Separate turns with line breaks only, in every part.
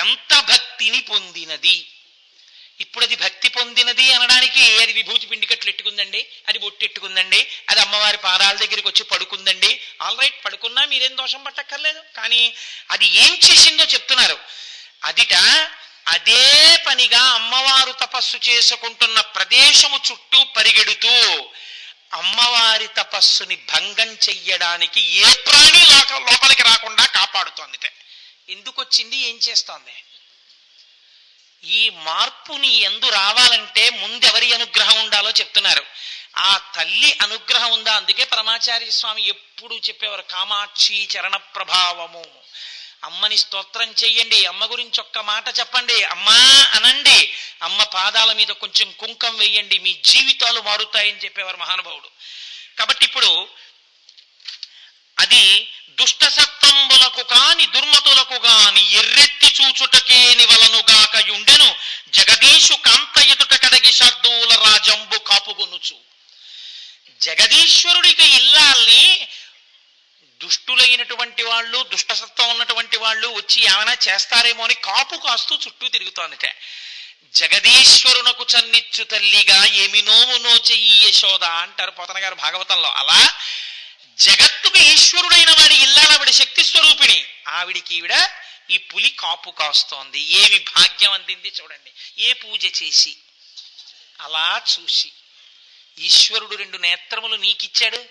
ఎంత భక్తిని పొందినది. ఇప్పుడు అది భక్తి పొందినది అనడానికి అది విభూతి పిండికట్లు ఎట్టుకుందండి, అది బొట్టెట్టుకుందండి, అది అమ్మవారి పాదాల దగ్గరికి వచ్చి పడుకుందండి. ఆల్ రైట్, పడుకున్నా మీరేం దోషం పట్టక్కర్లేదు. కానీ అది ఏం చేసిందో చెప్తున్నారు. అదిట అదే పనిగా అమ్మవారు తపస్సు చేసుకుంటున్న ప్రదేశము చుట్టూ పరిగెడుతూ అమ్మవారి తపస్సుని భంగం చెయ్యడానికి ఏ ప్రాణి లోపలికి రాకుండా కాపాడుతోందిట. ఎందుకు వచ్చింది, ఏం చేస్తోంది? ఈ మార్పుని ఎందు రావాలంటే ముందెవరి అనుగ్రహం ఉండాలో చెప్తున్నారు. ఆ తల్లి అనుగ్రహం ఉందా? అందుకే పరమాచార్య స్వామి ఎప్పుడు చెప్పేవారు, కామాక్షి చరణ ప్రభావము. అమ్మని స్తోత్రం చెయ్యండి, అమ్మ గురించి ఒక్క మాట చెప్పండి, అమ్మా అనండి, అమ్మ పాదాల మీద కొంచెం కుంకం వేయండి, మీ జీవితాలు మారుతాయని చెప్పేవారు మహానుభావుడు. కాబట్టి ఇప్పుడు అది దుష్ట సత్తంబులకు కాని దుర్మతులకు గాని ఎర్రెత్తి చూచుటకే నివలనుగాక యుండెను జగదీశు కాంత ఎదుట కడగి షడ్డూల రాజంబు కాపుగొనుచు. జగదీశ్వరుడికి ఇల్లాల్ని దుష్టులైనటువంటి వాళ్ళు, దుష్టసత్వం ఉన్నటువంటి వాళ్ళు వచ్చి ఏమైనా చేస్తారేమో అని కాపు కాస్తూ చుట్టూ తిరుగుతోందిట. జగదీశ్వరునకు చన్నిచ్చు తల్లిగా ఏమి నోమునో చెయ్యి యశోద అంటారు పోతన గారు భాగవతంలో. అలా జగత్తుకు ఈశ్వరుడైన వాడి ఇల్లాలవిడ శక్తి స్వరూపిణి, ఆవిడికి ఈవిడ ఈ పులి కాపు కాస్తోంది. ఏమి భాగ్యం అందింది చూడండి. ఏ పూజ చేసి అలా చూసి, ఈశ్వరుడు 2 నేత్రములు నీకిచ్చాడు,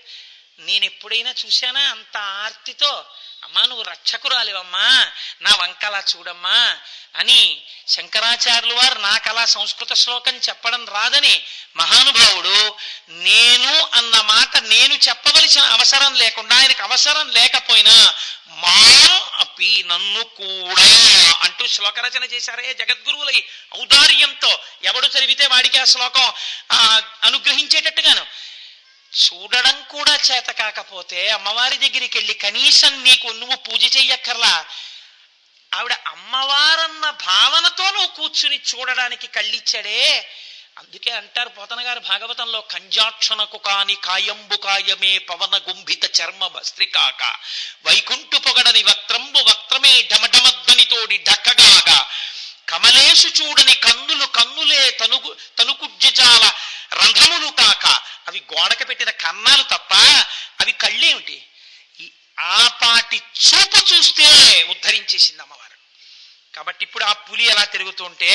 నేను ఎప్పుడైనా చూశానా అంత ఆర్తితో, అమ్మా నువ్వు రక్షకురాలివమ్మా, నా వంకలా చూడమ్మా అని శంకరాచార్యులు వారు నాకలా సంస్కృత శ్లోకం చెప్పడం రాదని మహానుభావుడు నేను అన్న మాట నేను చెప్పవలసిన అవసరం లేకుండా, ఆయనకు అవసరం లేకపోయినా మా అపి నన్ను కూడా అంటూ శ్లోక రచన చేశారే జగద్గురువులై ఔదార్యంతో. ఎవడు చదివితే వాడికి ఆ శ్లోకం అనుగ్రహించేటట్టుగాను. చూడడం కూడా చేత కాకపోతే అమ్మవారి దగ్గరికి వెళ్ళి కనీసం నువ్వు పూజ చెయ్యక్కర్లా, ఆవిడ అమ్మవారన్న భావనతో నువ్వు కూర్చుని చూడడానికి కళ్ళిచ్చాడే. అందుకే అంటారు పోతన గారు భాగవతంలో, కంజాక్షణకు కాని కాయంబు కాయమే పవన గుంభిత చర్మ భస్త్రికాక వైకుంఠు పొగడని వక్త్రంబు వక్త్రమే ఢమఢమధ్వనితోడి ఢక్కగాగా కమలేషు చూడని కన్నులు కన్నులే తనుకుజ్జాల రంధ్రములు కాక, అవి గోడకి పెట్టిన కన్నాలు తప్ప అవి కళ్ళేమిటి? ఆ పాటి చూపు చూస్తే ఉద్ధరించేసింది అమ్మవారు. కాబట్టి ఇప్పుడు ఆ పులి ఎలా తిరుగుతుంటే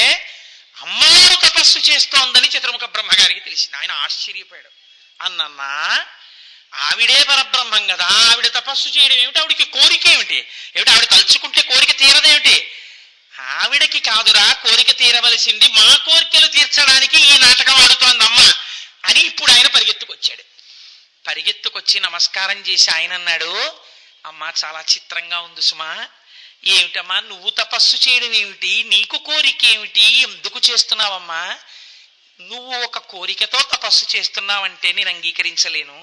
అమ్మవారు తపస్సు చేస్తోందని చతుర్ముఖ బ్రహ్మగారికి తెలిసింది. ఆయన ఆశ్చర్యపోయాడు. అన్నన్నా ఆవిడే పరబ్రహ్మం కదా, ఆవిడ తపస్సు చేయడం ఏమిటి? ఆవిడికి కోరిక ఏమిటి? ఆవిడ తలుచుకుంటే కోరిక తీరదేమిటి? ఆవిడకి కాదురా కోరిక తీరవలసింది, మా కోరికలు తీర్చడానికి ఈ నాటకం ఆడుతోందమ్మ అని ఇప్పుడు ఆయన పరిగెత్తుకొచ్చాడు. పరిగెత్తుకొచ్చి నమస్కారం చేసి ఆయన అన్నాడు, అమ్మా చాలా చిత్రంగా ఉంది సుమా, ఏమిటమ్మా నువ్వు తపస్సు చేయడం ఏమిటి? నీకు కోరిక ఏమిటి? ఎందుకు చేస్తున్నావమ్మా? నువ్వు ఒక కోరికతో తపస్సు చేస్తున్నావంటే నేను అంగీకరించలేను.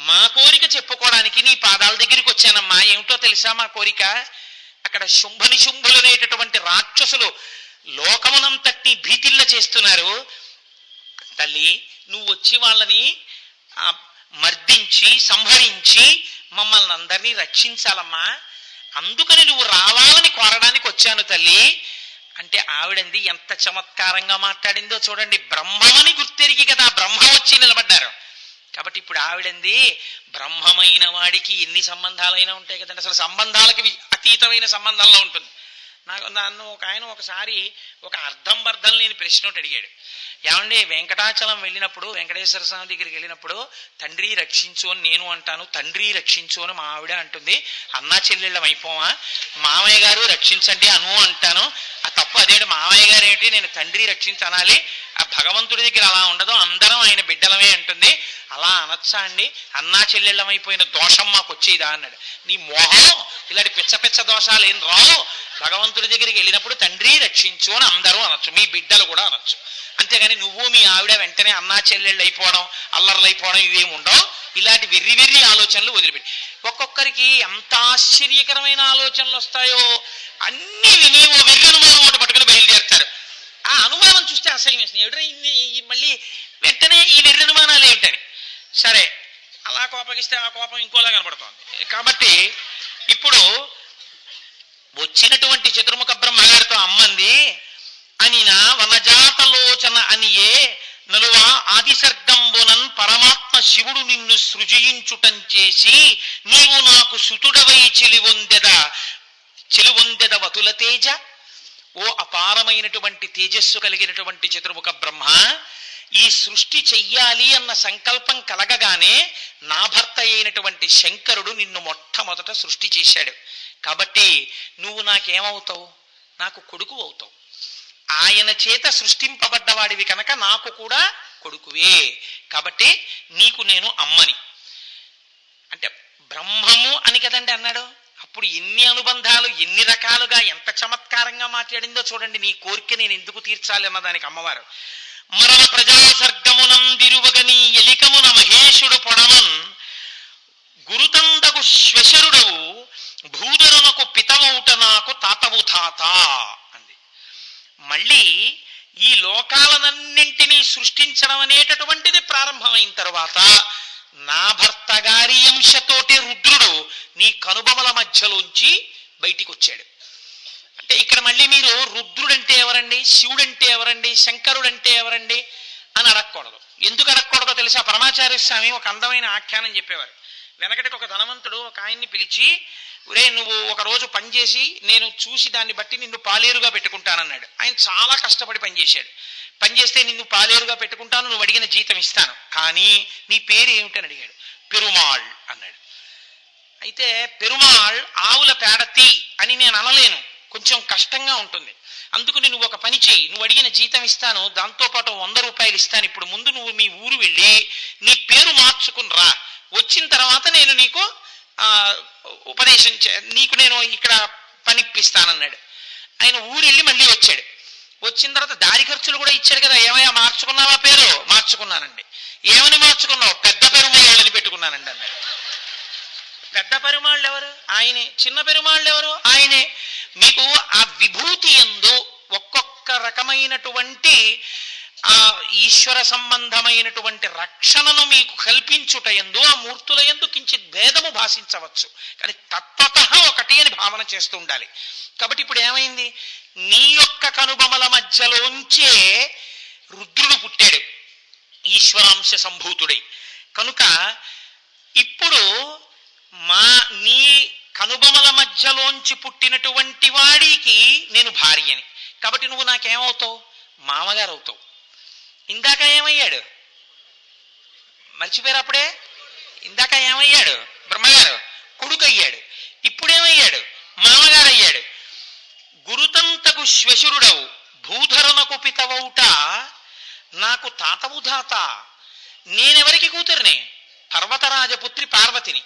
మా కోరిక చెప్పుకోవడానికి నీ పాదాల దగ్గరికి వచ్చానమ్మా. ఏమిటో తెలుసా మా కోరిక? అక్కడ శుంభులనేటటువంటి రాక్షసులు లోకమునంతటి భీతిల్ల చేస్తున్నారు. తల్లి నువ్వు వచ్చి వాళ్ళని మర్దించి సంహరించి మమ్మల్ని అందరినీ రక్షించాలమ్మా, అందుకని నువ్వు రావాలని కోరడానికి వచ్చాను తల్లి అంటే ఆవిడంది ఎంత చమత్కారంగా మాట్లాడిందో చూడండి. బ్రహ్మమని గుర్తెరిగి కదా బ్రహ్మ వచ్చి నిలబడ్డారు. కాబట్టి ఇప్పుడు ఆవిడంది బ్రహ్మమైన వాడికి ఎన్ని సంబంధాలైనా ఉంటాయి కదండి, అసలు సంబంధాలకి అతీతమైన సంబంధంలో ఉంటుంది. నన్ను ఒక ఆయన ఒకసారి ఒక అర్థం బర్థం లేని ప్రశ్న ఒకటి అడిగాడు. ఏమండి వెంకటాచలం వెళ్ళినప్పుడు, వెంకటేశ్వర స్వామి దగ్గరికి వెళ్ళినప్పుడు తండ్రి రక్షించు అని నేను అంటాను, తండ్రి రక్షించు అని మా ఆవిడ అంటుంది, అన్నా చెల్లెళ్ళం అయిపోవా? మామయ్య గారు రక్షించండి అను అంటాను, ఆ తప్పు అదేంటి? మామయ్య గారు ఏంటి నేను తండ్రి రక్షించనాలి? ఆ భగవంతుడి దగ్గర అలా ఉండదు, అందరం ఆయన బిడ్డలమే అంటుంది, అలా అనొచ్చా అండి? అన్నా చెల్లెళ్ళం అయిపోయిన దోషం మాకు వచ్చేదా అన్నాడు. నీ మోహం, ఇలాంటి పిచ్చ పిచ్చ దోషాలు ఏం రావు. భగవంతుడి దగ్గరికి వెళ్ళినప్పుడు తండ్రి రక్షించు అని అందరూ అనొచ్చు, మీ బిడ్డలు కూడా అనొచ్చు. అంతేగాని నువ్వు మీ ఆవిడ వెంటనే అన్నా చెల్లెళ్ళు అయిపోవడం, అల్లర్లు అయిపోవడం ఇవేమి ఉండవు. ఇలాంటి వెర్రి వెర్రి ఆలోచనలు వదిలిపెట్టి, ఒక్కొక్కరికి ఎంత ఆశ్చర్యకరమైన ఆలోచనలు వస్తాయో అన్ని విని ఓ వెర్రి అనుమానం ఒకటి పట్టుకుని బయలుదేరుతారు. ఆ అనుమానం చూస్తే అసహ్యం వేస్తుంది. ఎవడో మళ్ళీ వెంటనే ఈ వెర్రి అనుమానాలు ఏమిటని. సరే అలా కోపగిస్తే ఆ కోపం ఇంకోలా కనపడుతోంది. కాబట్టి ఇప్పుడు వచ్చినటువంటి చతుర్ముఖ బ్రహ్మగారు ఆది సర్గంబునన్ పరమాత్మ శివుడు నిన్ను సృజించుటం చేసి నీవు నాకు సుతుడవై చెలువొందెద వతుల తేజ. ఓ అపారమైనటువంటి తేజస్సు కలిగినటువంటి చతుర్ముఖ బ్రహ్మ, ఈ సృష్టి చెయ్యాలి అన్న సంకల్పం కలగగానే నా భర్త అయినటువంటి శంకరుడు నిన్ను మొట్టమొదట సృష్టి చేశాడు. కాబట్టి నువ్వు నాకేమవుతావు? నాకు కొడుకు అవుతావు. ఆయన చేత సృష్టింపబడ్డవాడివి కనుక నాకు కూడా కొడుకువే. కాబట్టి నీకు నేను అమ్మని. అంటే బ్రహ్మము అని కదండి అన్నాడు. అప్పుడు ఎన్ని అనుబంధాలు, ఎన్ని రకాలుగా, ఎంత చమత్కారంగా మాట్లాడిందో చూడండి. నీ కోరిక నేను ఎందుకు తీర్చాలి అన్నదానికి అమ్మవారు మరణ ప్రజాసర్గమునందిరువగని ఎలికమున మహేశుడు పొడమన్ గురుతందగు శ్వశరుడవు భూధరునకు పితమౌట నాకు తాతవు తాత అంది. మళ్ళీ ఈ లోకాలనన్నింటినీ సృష్టించడం అనేటటువంటిది ప్రారంభమైన తర్వాత నా భర్త గారి అంశతోటి రుద్రుడు నీ కనుబొమల మధ్యలోంచి బయటికి వచ్చాడు. అంటే ఇక్కడ మళ్ళీ మీరు రుద్రుడంటే ఎవరండి, శివుడంటే ఎవరండి, శంకరుడంటే ఎవరండి అని అడగకూడదు. ఎందుకు అడగకూడదో తెలుసా? పరమాచార్య స్వామి ఒక అందమైన ఆఖ్యానం చెప్పేవారు. వెనకటికి ఒక ధనవంతుడు ఒక ఆయన్ని పిలిచి, ఒరే నువ్వు ఒక రోజు పనిచేసి నేను చూసి దాన్ని బట్టి నిన్ను పాలేరుగా పెట్టుకుంటానన్నాడు. ఆయన చాలా కష్టపడి పనిచేశాడు. పనిచేస్తే నిన్ను పాలేరుగా పెట్టుకుంటాను, నువ్వు అడిగిన జీతం ఇస్తాను, కానీ నీ పేరు ఏమిటని అడిగాడు. పెరుమాళ్ అన్నాడు. అయితే పెరుమాళ్ ఆవుల పేడ తీ అని నేను అనలేను, కొంచెం కష్టంగా ఉంటుంది. అందుకని నువ్వు ఒక పని చేయి, నువ్వు అడిగిన జీతం ఇస్తాను, దాంతోపాటు 100 రూపాయలు ఇస్తాను. ఇప్పుడు ముందు నువ్వు మీ ఊరు వెళ్ళి నీ పేరు మార్చుకుని రా, వచ్చిన తర్వాత నేను నీకు ఉపదేశం నీకు నేను ఇక్కడ పనిప్పిస్తానన్నాడు. ఆయన ఊరు వెళ్ళి మళ్ళీ వచ్చాడు. వచ్చిన తర్వాత దారి ఖర్చులు కూడా ఇచ్చాడు కదా. ఏమయ్యా మార్చుకున్నావా పేరు? మార్చుకున్నానండి. ఏమని మార్చుకున్నావు? పెద్ద పెరుమాళ్ళని పెట్టుకున్నానండి అన్నాడు. పెద్ద పెరుమాళ్ళు ఎవరు? ఆయనే. చిన్న పెరుమాళ్ళు ఎవరు? ఆయనే. మీకు ఆ విభూతి యందు ఒక్కొక్క రకమైనటువంటి ఆ ఈశ్వర సంబంధమైనటువంటి రక్షణను మీకు కల్పించుట యందు ఆ మూర్తుల యందు కించిత్ భేదము భాషించవచ్చు, కానీ తత్వతః ఒకటి అని భావన చేస్తూ ఉండాలి. కాబట్టి ఇప్పుడు ఏమైంది? నీ యొక్క కనుబొమల మధ్యలోంచే రుద్రుడు పుట్టాడు, ఈశ్వరాంశ సంభూతుడై. కనుక ఇప్పుడు నీ కనుబొమల మధ్యలోంచి పుట్టినటువంటి వాడికి నేను భార్యని. కాబట్టి నువ్వు నాకేమవుతావు? మామగారు అవుతావు. ఇందాక ఏమయ్యాడు? మర్చిపోయారు అప్పుడే. ఇందాక ఏమయ్యాడు? బ్రహ్మగారు కొడుకు అయ్యాడు. ఇప్పుడేమయ్యాడు? మామగారు అయ్యాడు. గురుతంతకు శ్వశురుడవు భూధరునకు పితవౌట నాకు తాతవు ధాత. నేనెవరికి కూతురిని? పర్వతరాజపుత్రి పార్వతిని.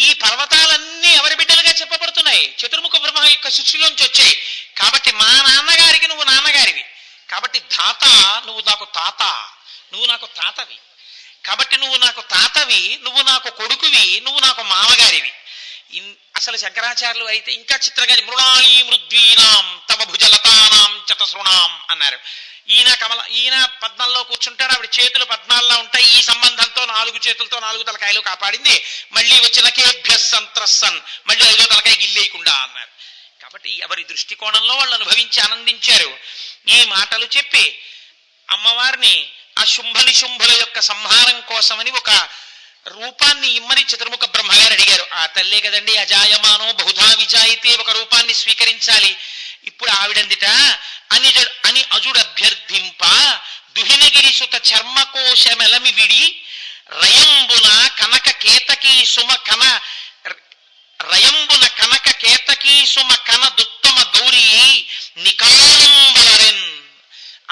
ఈ పర్వతాలన్నీ ఎవరి బిడ్డలుగా చెప్పబడుతున్నాయి? చతుర్ముఖ బ్రహ్మ యొక్క సృష్టిలోంచి వచ్చాయి. కాబట్టి మా నాన్నగారికి నువ్వు నాన్నగారివి. కాబట్టి ధాత, నువ్వు నాకు తాత, నువ్వు నాకు తాతవి. కాబట్టి నువ్వు నాకు తాతవి, నువ్వు నాకు కొడుకువి, నువ్వు నాకు మామగారివి. అసలు శంకరాచార్యులు అయితే ఇంకా చిత్రంగా మృణాళీ మృద్వీనాం తవ భుజలతానాం చతసృణాం అన్నారు. ఈయన పద్మంలో కూర్చుంటాడు, ఆవిడ చేతులు పద్మాల్లో ఉంటాయి. ఈ సంబంధంతో 4 చేతులతో 4 తలకాయలు కాపాడింది. మళ్ళీ వచ్చిన కేభ్యస్సంత్రస్సన్, మళ్ళీ 5వ తలకాయ గిల్లేయకుండా అన్నారు. కాబట్టి ఎవరి దృష్టికోణంలో వాళ్ళు అనుభవించి ఆనందించారు. ఈ మాటలు చెప్పి అమ్మవారిని ఆ శుంభనిశుంభుల యొక్క సంహారం కోసమని ఒక రూపాన్ని ఇమ్మని చతుర్ముఖ బ్రహ్మగారు అడిగారు. ఆ తల్లే కదండి అజాయమానో బహుధా విజాయితే, ఒక రూపాన్ని స్వీకరించాలి. ఇప్పుడు ఆవిడందిట అని అజుడభ్యర్థింప దుహినగిరి సుత చర్మకోశమెలమి విడి రయంబున కనక కేతకీ సుమ కన రయంబున కనక కేతకీ సుమ కన దుత్తమ గౌరీ నికాంబలరెన్.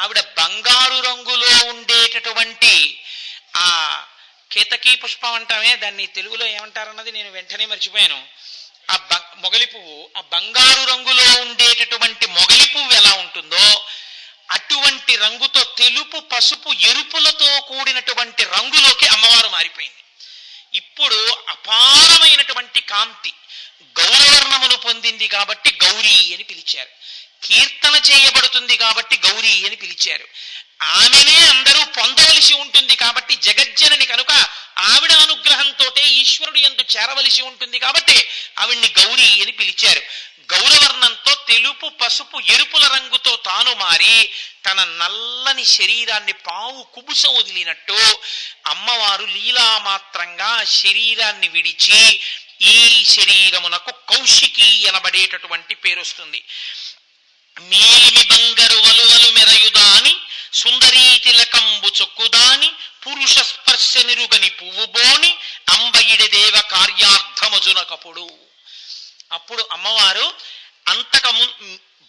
ఆవిడ బంగారు రంగులో ఉండేటటువంటి ఆ కేతకీ పుష్పం అంటామే, దాన్ని తెలుగులో ఏమంటారన్నది నేను వెంటనే మర్చిపోయాను. ఆ మొగలి పువ్వు, ఆ బంగారు రంగులో ఉండేటటువంటి మొగలి పువ్వు ఎలా ఉంటుందో అటువంటి రంగుతో తెలుపు, పసుపు, ఎరుపులతో కూడినటువంటి రంగులోకి అమ్మవారు మారిపోయింది. ఇప్పుడు అపారమైనటువంటి కాంతి, గౌరవర్ణమును పొందింది కాబట్టి గౌరీ అని పిలిచారు. కీర్తన చేయబడుతుంది కాబట్టి గౌరీ అని పిలిచారు. ఆమెనే అందరూ పొందవలసి ఉంటుంది కాబట్టి జగజ్జనని కనుక ఆవిడ అనుగ్రహంతో ఈశ్వరుడు యందు చేరవలసి ఉంటుంది కాబట్టి ఆవిడ్ని గౌరీ అని పిలిచారు. గౌరవర్ణంతో తెలుపు పసుపు ఎరుపుల రంగుతో తాను మారి తన నల్లని శరీరాన్ని పావు కుబుసం వదిలినట్టు అమ్మవారు లీలామాత్రంగా శరీరాన్ని విడిచి ఈ శరీరమునకు కౌశికి అనబడేటటువంటి పేరు వస్తుంది. మేలిమి బంగరు వలువలు మెరయుదాని సుందరీ తిలకంబు చొక్కుదాని పురుష స్పర్శ నిరుగని పువ్వుబోని అంబయిడి దేవ కార్యార్థమజునకపుడు. అప్పుడు అమ్మవారు అంతకము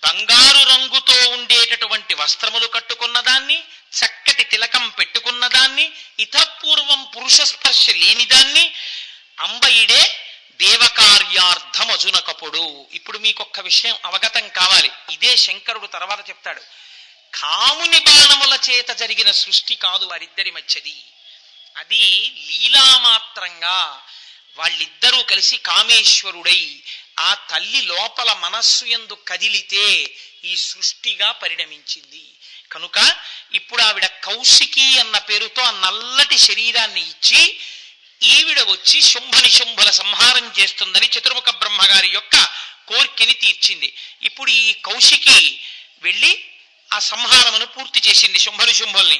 బంగారు రంగుతో ఉండేటటువంటి వస్త్రములు కట్టుకున్నదాన్ని, చక్కటి తిలకం పెట్టుకున్నదాన్ని, ఇతపూర్వం పురుష స్పర్శ లేనిదాన్ని, అంబయిడే దేవకార్యార్థమజునకపుడు. ఇప్పుడు మీకొక్క విషయం అవగతం కావాలి. ఇదే శంకరుడు తర్వాత చెప్తాడు. కాముని బాణముల చేత జరిగిన సృష్టి కాదు వారిద్దరి మధ్యది. అది లీలామాత్రంగా వాళ్ళిద్దరూ కలిసి కామేశ్వరుడై ఆ తల్లి లోపల మనస్సు యందు కదిలితే ఈ సృష్టిగా పరిణమించింది. కనుక ఇప్పుడు ఆవిడ కౌశికి అన్న పేరుతో ఆ నల్లటి శరీరాన్ని ఇచ్చి ఈవిడ వచ్చి శుంభనిశుంభుల సంహారం చేస్తుందని చతుర్ముఖ బ్రహ్మగారి యొక్క కోర్కెని తీర్చింది. ఇప్పుడు ఈ కౌశికి వెళ్ళి ఆ సంహారమును పూర్తి చేసింది శుంభనిశుంభుల్ని.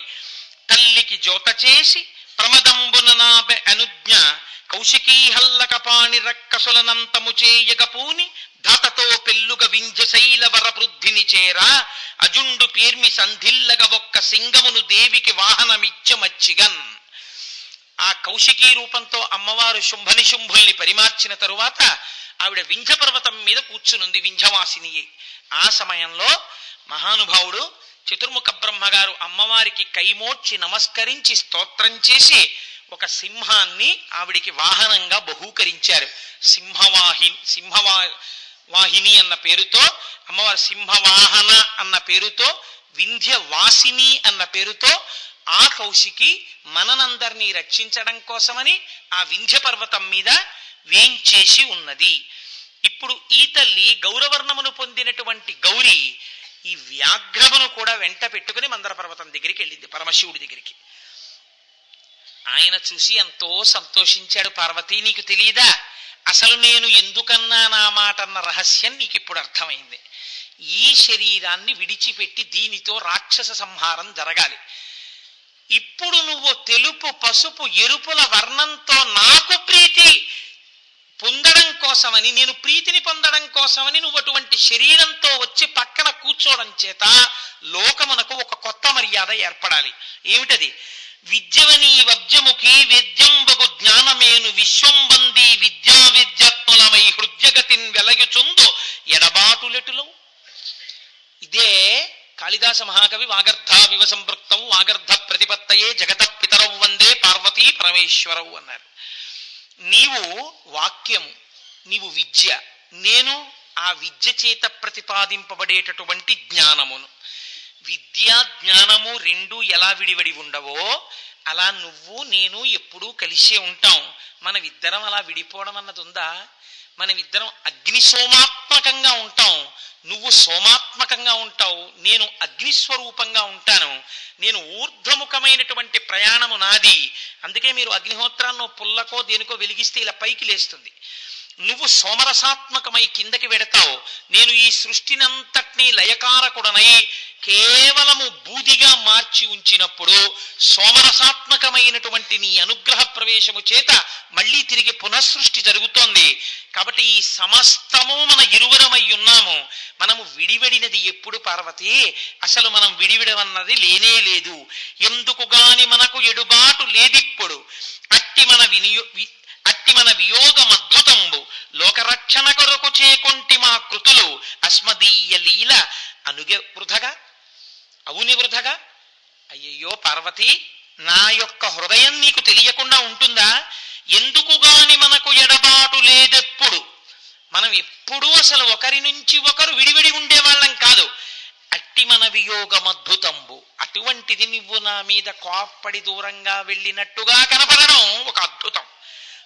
తల్లికి జోత చేసి ప్రమదంబున నాభ అనుజ్ఞ కౌశికీ హల్లక పాణి రక్కసులనంతము చేయగపూని ధాతతో పెళ్ళుగ వింజశైల వరవృద్ధిని చేరా అజుండు పేర్మి సంధిల్లగ ఒక్క సింగమును దేవికి వాహనమిచ్చమచ్చిగన్. ఆ కౌశికీ రూపంతో అమ్మవారు శుంభనిశుంభుల్ని పరిమార్చిన తరువాత ఆవిడ వింధ్య పర్వతం మీద కూర్చునుంది, వింధ్యవాసిని. ఆ సమయంలో మహానుభావుడు చతుర్ముఖ బ్రహ్మగారు అమ్మవారికి కైమోడ్చి నమస్కరించి స్తోత్రం చేసి ఒక సింహాన్ని ఆవిడికి వాహనంగా బహూకరించారు. సింహవాహిని అన్న పేరుతో అమ్మవారు సింహవాహన అన్న పేరుతో, వింధ్యవాసిని అన్న పేరుతో ఆ కౌశికి మననందరినీ రక్షించడం కోసమని ఆ వింధ్య పర్వతం మీద వేంచేసి ఉన్నది. ఇప్పుడు ఈ తల్లి గౌరవర్ణమును పొందినటువంటి గౌరి ఈ వ్యాఘ్రమును కూడా వెంట పెట్టుకుని మందర పర్వతం దగ్గరికి వెళ్ళింది, పరమశివుడి దగ్గరికి. ఆయన చూసి ఎంతో సంతోషించాడు. పార్వతి, నీకు తెలియదా అసలు నేను ఎందుకన్నా నా మాట అన్న రహస్యం నీకు ఇప్పుడు అర్థమైంది. ఈ శరీరాన్ని విడిచిపెట్టి దీనితో రాక్షస సంహారం జరగాలి. ఇప్పుడు నువ్వు తెలుపు పసుపు ఎరుపుల వర్ణంతో నాకు ప్రీతి పొందడం కోసమని, నేను ప్రీతిని పొందడం కోసమని నువ్వు అటువంటి శరీరంతో వచ్చి పక్కన కూర్చోవడం చేత లోకమునకు ఒక కొత్త మర్యాద ఏర్పడాలి. ఏమిటది? విద్యవని వబ్జముఖి వేద్యంబగు జ్ఞానమేను విశ్వంబంది విద్యా విద్యాత్ములమై హృద్యగతిన్ వెలయుచుందు ఎడబాటులెటులో. ఇదే కాళిదాస మహాకవి వాగర్ధ వివ సంపృక్తం వాగర్ధ ప్రతిపత్తయే జగత పితరవు వందే పార్వతీ పరమేశ్వరవు అన్నారు. నీవు వాక్యము, నీవు విద్య, నేను ఆ విద్య చేత ప్రతిపాదింపబడేటటువంటి జ్ఞానమును. విద్య జ్ఞానము రెండు ఎలా విడివడి ఉండవో అలా నువ్వు నేను ఎప్పుడూ కలిసే ఉంటాం. మనమిద్దరం అలా విడిపోవడం అన్నది ఉందా? మనమిద్దరం అగ్ని సోమాత్మకంగా ఉంటాం. నువ్వు సోమాత్మకంగా ఉంటావు, నేను అగ్నిస్వరూపంగా ఉంటాను. నేను ఊర్ధ్వముఖమైనటువంటి ప్రయాణము నాది. అందుకే మీరు అగ్నిహోత్రాన్నో పుల్లకో దేనికో వెలిగిస్తే ఇలా పైకి లేస్తుంది. నువ్వు సోమరసాత్మకమై కిందకి వెడతావు. నేను ఈ సృష్టినంతటినీ లయకారకుడనై కేవలము బూదిగా మార్చి ఉంచినప్పుడు సోమరసాత్మకమైనటువంటి నీ అనుగ్రహ ప్రవేశము చేత మళ్ళీ తిరిగి పునఃసృష్టి జరుగుతోంది. కాబట్టి ఈ సమస్తము మన ఇరువురమై ఉన్నాము. మనము విడివడినది ఎప్పుడు పార్వతి? అసలు మనం విడివిడమన్నది లేనే లేదు. ఎందుకు గాని మనకు ఎడుబాటు లేదిప్పుడు. అట్టి మన వియోగమద్భుతంబు లోకరక్షణ కొరకు చేకొంటి మా కృతులు అస్మదీయ లీల అనుగ వృధగా అవుని వృధగా. అయ్యయ్యో పార్వతి, నా యొక్క హృదయం నీకు తెలియకుండా ఉంటుందా? ఎందుకు గాని మనకు ఎడబాటు లేదెప్పుడు. మనం ఎప్పుడూ అసలు ఒకరి నుంచి ఒకరు విడివిడి ఉండేవాళ్ళం కాదు. అట్టి మన వియోగమద్భుతంబు, అటువంటిది నువ్వు నా మీద కోప్పడి దూరంగా వెళ్ళినట్టుగా కనపడడం ఒక అద్భుతం.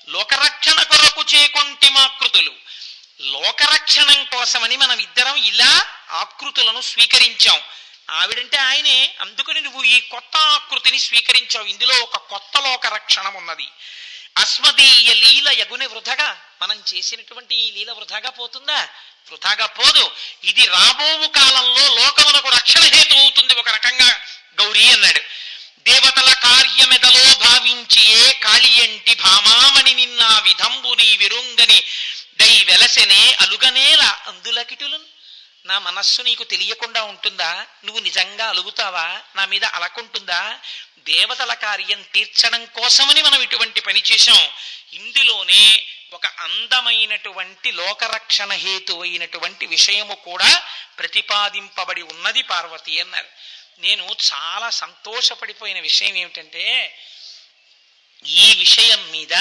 లోకరక్షణ కొరకు చేకొంటి మాకృతులు, లోకరక్షణం కోసమని మనం ఇద్దరం ఇలా ఆకృతులను స్వీకరించాం. ఆవిడంటే ఆయనే, అందుకని నువ్వు ఈ కొత్త ఆకృతిని స్వీకరించావు. ఇందులో ఒక కొత్త లోక రక్షణం ఉన్నది. అస్మదీయ లీల యగుని వృధగా, మనం చేసినటువంటి ఈ లీల వృధాగా పోతుందా? వృధాగా పోదు. ఇది రాబోవు కాలంలో లోకమునకు రక్షణ హేతు అవుతుంది ఒక రకంగా గౌరీ అన్నాడు. దేవతల కార్యమెదలో భావించి ఏ కాళియంటి భామామణి నిన్న విధంబుని విరుంగని దై వెలసెనే అలుగనేల అందులకిటులు. నా మనస్సు నీకు తెలియకుండా ఉంటుందా? నువ్వు నిజంగా అలుగుతావా? నా మీద అలకుంటుందా? దేవతల కార్యం తీర్చడం కోసమని మనం ఇటువంటి పని చేశాం. ఇందులోనే ఒక అందమైనటువంటి లోకరక్షణ హేతు అయినటువంటి విషయము కూడా ప్రతిపాదింపబడి ఉన్నది పార్వతి అన్నారు. నేను చాలా సంతోషపడిపోయిన విషయం ఏమిటంటే, ఈ విషయం మీద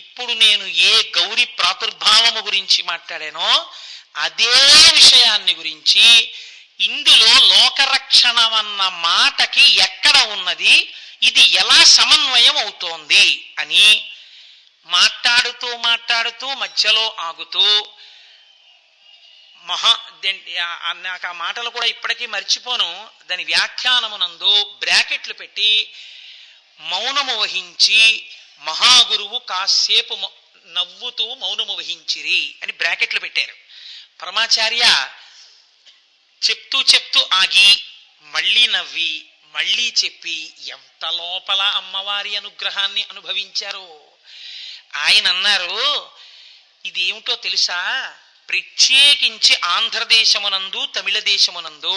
ఇప్పుడు నేను ఏ గౌరి ప్రాదుర్భావము గురించి మాట్లాడానో అదే విషయాన్ని గురించి ఇందులో లోకరక్షణ అన్న మాటకి ఎక్కడ ఉన్నది, ఇది ఎలా సమన్వయం అవుతోంది అని మాట్లాడుతూ మాట్లాడుతూ మధ్యలో ఆగుతూ నాకు ఆ మాటలు కూడా ఇప్పటికీ మర్చిపోను. దాని వ్యాఖ్యానమునందు బ్రాకెట్లు పెట్టి మౌనము వహించి మహాగురువు కాసేపు నవ్వుతూ మౌనము వహించిరి అని బ్రాకెట్లు పెట్టారు. పరమాచార్య చెప్తూ చెప్తూ ఆగి మళ్ళీ నవ్వి మళ్ళీ చెప్పి ఎంత లోపల అమ్మవారి అనుగ్రహాన్ని అనుభవించారో. ఆయన అన్నారు, ఇదేమిటో తెలుసా, ప్రత్యేకించి ఆంధ్రదేశమునందు తమిళ దేశమునందు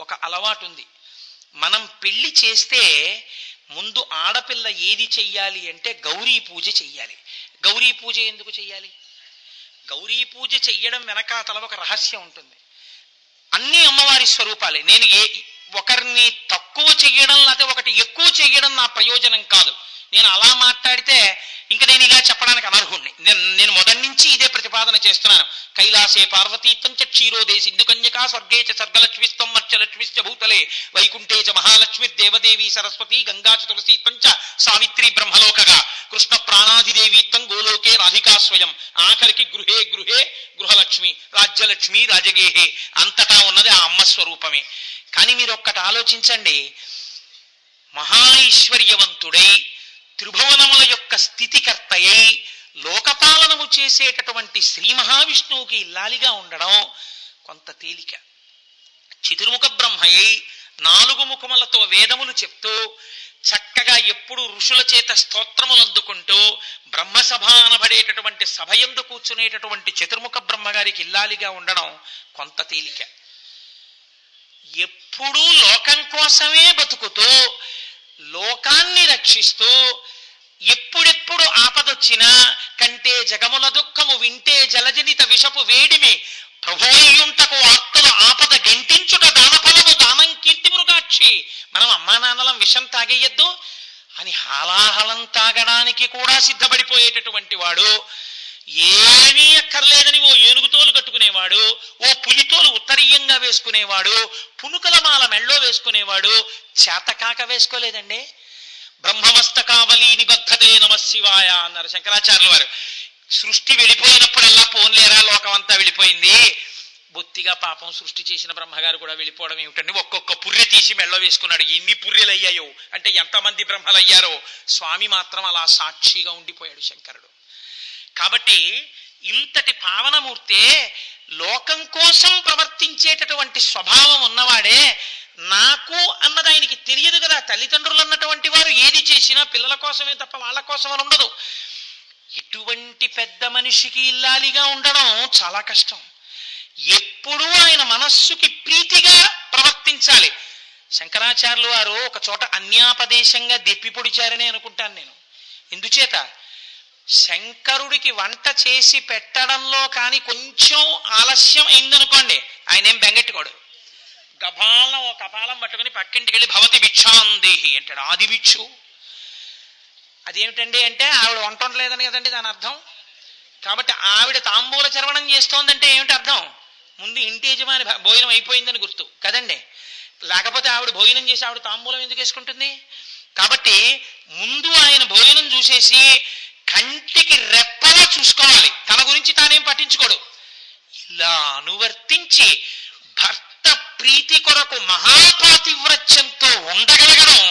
ఒక అలవాటు ఉంది. మనం పెళ్లి చేస్తే ముందు ఆడపిల్ల ఏది చెయ్యాలి అంటే గౌరీ పూజ చెయ్యాలి. గౌరీ పూజ ఎందుకు చెయ్యాలి? గౌరీ పూజ చెయ్యడం వెనకాతల ఒక రహస్యం ఉంటుంది. అన్ని అమ్మవారి స్వరూపాలే. నేను ఒకరిని తక్కువ చెయ్యడం లేకపోతే ఒకటి ఎక్కువ చెయ్యడం నా ప్రయోజనం కాదు. నేను అలా మాట్లాడితే ఇంకా నేను ఇలా చెప్పడానికి అనర్హుణ్ణి. నేను మొదటి నుంచి ఇదే ప్రతిపాదన చేస్తున్నాను. కైలాసే పార్వతీత్వం చ క్షీరోదే సింధు కన్యకా స్వర్గే చ సర్గలక్ష్మిస్తం మర్చలక్ష్మిశ్చ భూతలే వైకుంఠే చ మహాలక్ష్మి దేవదేవి సరస్వతి గంగా చ తులసీత్వం చ సావిత్రి బ్రహ్మలోకగా కృష్ణ ప్రాణాధిదేవీత్వం గోలోకే రాధికా స్వయం. ఆఖరికి గృహే గృహే గృహలక్ష్మి రాజ్యలక్ష్మి రాజగేహే. అంతటా ఉన్నది ఆ అమ్మ స్వరూపమే. కానీ మీరు ఒక్కటి ఆలోచించండి, మహాైశ్వర్యవంతుడై త్రిభువనముల యొక్క స్థితికర్తయై లోకపాలనము చేసేటటువంటి శ్రీ మహావిష్ణువుకి ఇల్లాలిగా ఉండడం కొంత తేలిక. చతుర్ముఖ బ్రహ్మయ్యి 4 ముఖములతో వేదములు చెప్తూ చక్కగా ఎప్పుడు ఋషుల చేత స్తోత్రములు అందుకుంటూ బ్రహ్మసభ అనబడేటటువంటి సభయందు కూర్చునేటటువంటి చతుర్ముఖ బ్రహ్మగారికి ఇల్లాలిగా ఉండడం కొంత తేలిక. ఎప్పుడూ లోకం కోసమే బతుకుతూ లోకాన్ని రక్షిస్తూ ఎప్పుడెప్పుడు ఆపదొచ్చినా కంటే జగముల దుఃఖము వింటే జలజనిత విషపు వేడిమి ప్రభువుంటకు ఆర్తుల ఆపద గెంటించుట దానఫలము దానం కీర్తి మృగాక్షి. మనం అమ్మా నాన్నలం విషం తాగేయద్దు అని హాలాహలం తాగడానికి కూడా సిద్ధపడిపోయేటటువంటి వాడు, ఏమీ అక్కర్లేదని ఓ ఏనుగుతోలు కట్టుకునేవాడు, ఓ పులితోలు ఉత్తరీయంగా వేసుకునేవాడు, పునుకల మాల మెళ్ళో వేసుకునేవాడు, చేతకాక వేసుకోలేదండి. బ్రహ్మమస్తకావలి నిబద్ధతే నమశివాయ అన్నారు శంకరాచార్యుల వారు. సృష్టి వెళ్ళిపోయినప్పుడల్లా పోన్లేరా లోకం అంతా వెళ్ళిపోయింది, బొత్తిగా పాపం సృష్టి చేసిన బ్రహ్మగారు కూడా వెళ్ళిపోవడం ఏమిటండి, ఒక్కొక్క పుర్రె తీసి మెళ్ళో వేసుకున్నాడు. ఎన్ని పుర్రెలు అయ్యాయో అంటే ఎంతమంది బ్రహ్మలు అయ్యారో. స్వామి మాత్రం అలా సాక్షిగా ఉండిపోయాడు శంకరుడు. కాబట్టి ఇంతటి పావనమూర్తే లోకం కోసం ప్రవర్తించేటటువంటి స్వభావం ఉన్నవాడే. నాకు అన్నది ఆయనకి తెలియదు కదా. తల్లిదండ్రులు అన్నటువంటి వారు ఏది చేసినా పిల్లల కోసమే తప్ప వాళ్ళ కోసం అని ఉండదు. ఇటువంటి పెద్ద మనిషికి ఇల్లాలిగా ఉండడం చాలా కష్టం. ఎప్పుడూ ఆయన మనస్సుకి ప్రీతిగా ప్రవర్తించాలి. శంకరాచార్యులు వారు ఒక చోట అన్యాపదేశంగా దెప్పి పొడిచారని అనుకుంటాను నేను. ఎందుచేత శంకరుడికి వంట చేసి పెట్టడంలో కానీ కొంచెం ఆలస్యం అయిందనుకోండి, ఆయన ఏం బెంగెట్టుకోడు. గభాలం ఒక కపాలం పట్టుకుని పక్కింటికి వెళ్ళి భవతి భిక్షాందేహి అంటాడు. ఆది భిక్షు అదేమిటండి అంటే ఆవిడ వంట ఉండలేదని కదండి దాని అర్థం. కాబట్టి ఆవిడ తాంబూల చర్వణం చేస్తోందంటే ఏమిటి అర్థం? ముందు ఇంటి యజమాని భోజనం అయిపోయిందని గుర్తు కదండి. లేకపోతే ఆవిడ భోజనం చేసి ఆవిడ తాంబూలం ఎందుకు వేసుకుంటుంది? కాబట్టి ముందు ఆయన భోజనం చూసేసి కంటికి రెప్పలా చూసుకోవాలి, తన గురించి తానేం పట్టించుకోడు. ఇలా అనువర్తించి భర్త ప్రీతి కొరకు మహాపాతివ్రత్యంతో ఉండగలగడం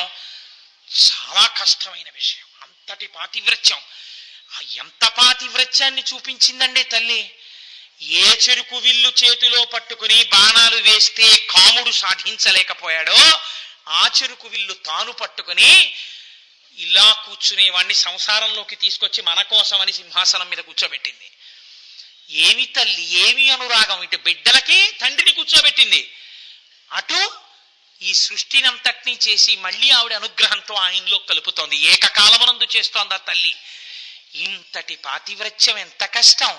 చాలా కష్టమైన విషయం. అంతటి పాతివ్రత్యం ఎంత పాతివ్రత్యాన్ని చూపించిందండి తల్లి. ఏ చెరుకు విల్లు చేతిలో పట్టుకుని బాణాలు వేస్తే కాముడు సాధించలేకపోయాడో ఆ చెరుకు విల్లు తాను పట్టుకుని ఇలా కూర్చునేవాణ్ణి సంసారంలోకి తీసుకొచ్చి మన కోసమని సింహాసనం మీద కూర్చోబెట్టింది. ఏమి తల్లి, ఏమి అనురాగం! ఇటు బిడ్డలకి తండ్రిని కూర్చోబెట్టింది, అటు ఈ సృష్టినంతటినీ చేసి మళ్ళీ ఆవిడ అనుగ్రహంతో ఆయనలో కలుపుతోంది. ఏకకాలమునందు చేస్తోంది ఆ తల్లి. ఇంతటి పాతివ్రత్యం ఎంత కష్టం!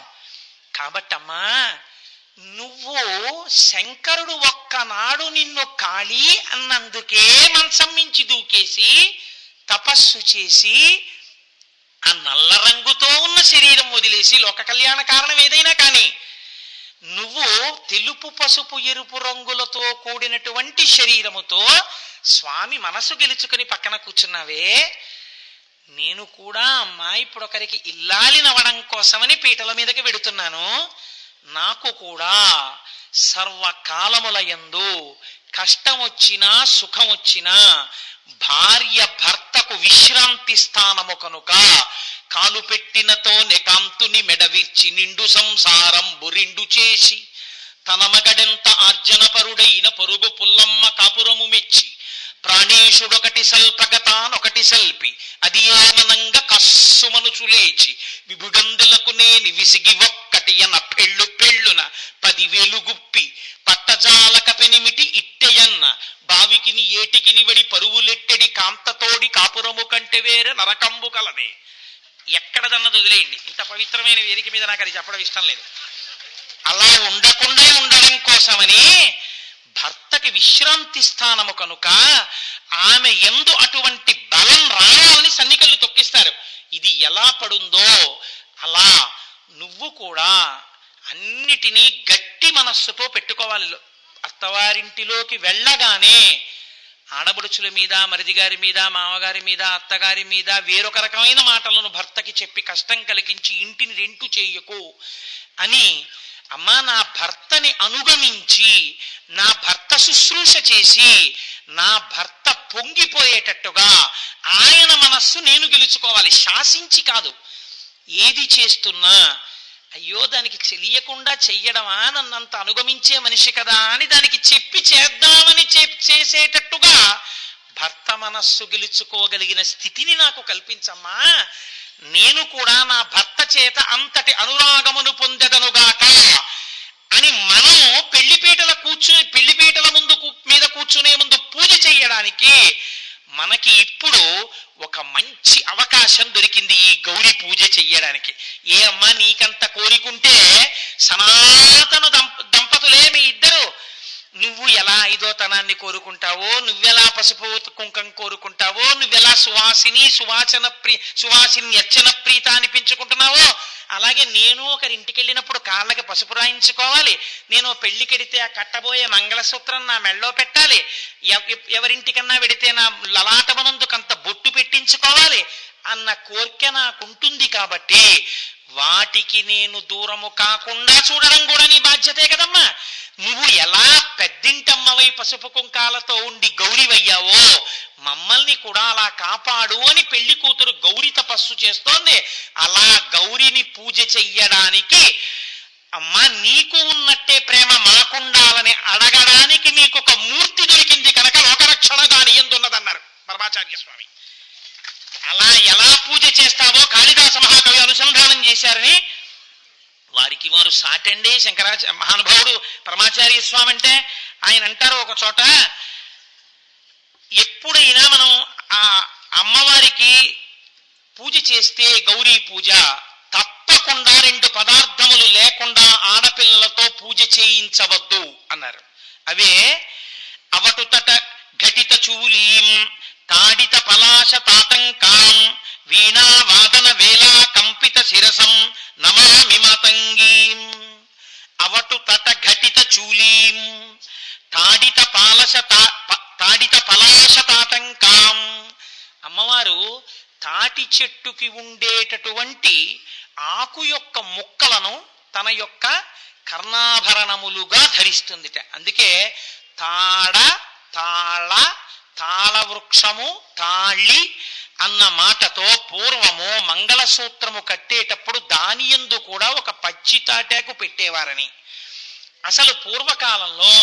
కాబట్టమ్మా, నువ్వు శంకరుడు ఒక్కనాడు నిన్ను కాళీ అన్నందుకే మంచం మించి దూకేసి తపస్సు చేసి ఆ నల్ల రంగుతో ఉన్న శరీరం వదిలేసి, లోక కళ్యాణ కారణం ఏదైనా కానీ, నువ్వు తెలుపు పసుపు ఎరుపు రంగులతో కూడినటువంటి శరీరముతో స్వామి మనసు గెలుచుకుని పక్కన కూర్చున్నావే. నేను కూడా అమ్మా ఇప్పుడు ఒకరికి ఇల్లాలినవడం కోసమని పీటల మీదకి వెడుతున్నాను. నాకు కూడా సర్వకాలములయందు కష్టం వచ్చినా సుఖం వచ్చినా భార్య భర్తకు విశ్రాంతి స్థానము కనుక కాలు పెట్టినతోనే కాంతుని మెడవిర్చి నిండు సంసారం బురిండు చేసి తన మగడెంత ఆర్జనపరుడైన పొరుగు పుల్లమ్మ కాపురము మెచ్చి ప్రాణేశుడొకటి సల్పగతానొకటి సల్పి అది ఏమనంగా కస్సుమనుచు లేచి విభుగందులకు నేని విసిగి ఒక్కటి అన పెళ్ళు పెళ్ళున 10,000 గుప్పి పట్టజాలక పెనిమిటి ఇట్టెయన్న బావికిని ఏటికిని వడి పరువులెట్టెడి కాంతతోడి కాపురము కంటే వేరే నరకంబు కలదే. ఎక్కడదన్నది వదిలేయండి, ఇంత పవిత్రమైన వేదిక మీద నాకు అది చెప్పడం ఇష్టం లేదు. అలా ఉండకుండా ఉండడం కోసమని భర్తకి విశ్రాంతి స్థానము కనుక ఆమె యందు అటువంటి బలం రావాలని సన్నికళ్ళు తొక్కిస్తారు. ఇది ఎలా పడుందో అలా నువ్వు కూడా అన్నిటినీ గట్టి మనస్సుతో పెట్టుకోవాలి. అత్తవారింటిలోకి వెళ్ళగానే ఆడబడుచుల మీద, మరిది గారి మీద, మామగారి మీద, అత్తగారి మీద వేరొక రకమైన మాటలను భర్తకి చెప్పి కష్టం కలిగించి ఇంటిని రెంటు చేయకు అని, అమ్మా నా భర్తని అనుగమించి నా భర్త శుశ్రూష చేసి నా భర్త పొంగిపోయేటట్టుగా ఆయన మనస్సు నేను గెలుచుకోవాలి, శాసించి కాదు. ఏది చేస్తున్నా అయ్యో దానికి తెలియకుండా చెయ్యడమా, నన్నంత అనుగమించే మనిషి కదా అని దానికి చెప్పి చేద్దామని చేసేటట్టుగా భర్త మనస్సు గెలుచుకోగలిగిన స్థితిని నాకు కల్పించమ్మా. నేను కూడా నా భర్త చేత అంతటి అనురాగమును పొందెదనుగాక అని మనం పెళ్లిపీటల మీద కూర్చునే ముందు పూజ చెయ్యడానికి మనకి ఇప్పుడు ఒక మంచి అవకాశం దొరికింది, ఈ గౌరీ పూజ చెయ్యడానికి. ఏ అమ్మా నీకంత కోరికుంటే సనాతన దంపతులే మీ ఇద్దరు, నువ్వు ఎలా ఐదోతనాన్ని కోరుకుంటావో, నువ్వెలా పసుపు కుంకం కోరుకుంటావో, నువ్వెలా సువాసిని అర్చన ప్రీత అనిపించుకుంటున్నావో, అలాగే నేను ఒకరింటికి వెళ్ళినప్పుడు కాళ్ళకి పసుపు రాయించుకోవాలి, నేను పెళ్లికెడితే ఆ కట్టబోయే మంగళసూత్రం నా మెళ్ళో పెట్టాలి, ఎవరింటికన్నా వెడితే నా లలాటమనందుకంత బొట్టు పెట్టించుకోవాలి అన్న కోరిక నాకుంటుంది. కాబట్టి వాటికి నేను దూరము కాకుండా చూడడం కూడా నీ బాధ్యతే కదమ్మా. నువ్వు ఎలా పెద్దింటమ్మవై పసుపు కుంకాలతో ఉండి గౌరివయ్యావో మమ్మల్ని కూడా అలా కాపాడు అని పెళ్లి కూతురు గౌరీ తపస్సు చేస్తోంది. అలా గౌరిని పూజ చెయ్యడానికి అమ్మా నీకు ఉన్నట్టే ప్రేమ మాకుండాలని అడగడానికి మీకు ఒక మూర్తి దొరికింది కనుక లోకరక్షణ దాని ఎందున్నదన్నారు పరమాచార్య స్వామి. అలా ఎలా పూజ చేస్తావో కాళిదాస మహాకవి అనుసంధానం చేశారని వారికి వారు సాటండి మహానుభావుడు పరమాచార్య స్వామి అంటే. ఆయన అంటారు ఒక చోట, ఎప్పుడైనా మనం ఆ అమ్మవారికి పూజ చేస్తే గౌరీ పూజ తప్పకుండా 2 పదార్థములు లేకుండా ఆడపిల్లలతో పూజ చేయించవద్దు అన్నారు. అవే అవటుతట ఘటిత చూలీం తాడిత పలాశ తాతంకాం వీణా వాదన వేళా కంపిత శిరసం నమామి మాతంగీం. అవటు తట ఘటిత చూలీం తాడిత పలాశ తాతంకాం. అమ్మవారు తాటి చెట్టుకి ఉండేటటువంటి ఆకు యొక్క ముక్కలను తన యొక్క కర్ణాభరణములుగా ధరిస్తుందిట. అందుకే తాళ వృక్షము తాళి అన్న మాటతో పూర్వము మంగళసూత్రము కట్టేటప్పుడు దాని యందు కూడా ఒక పచ్చి తాటాకు పెట్టేవారని, అసలు పూర్వకాలంలో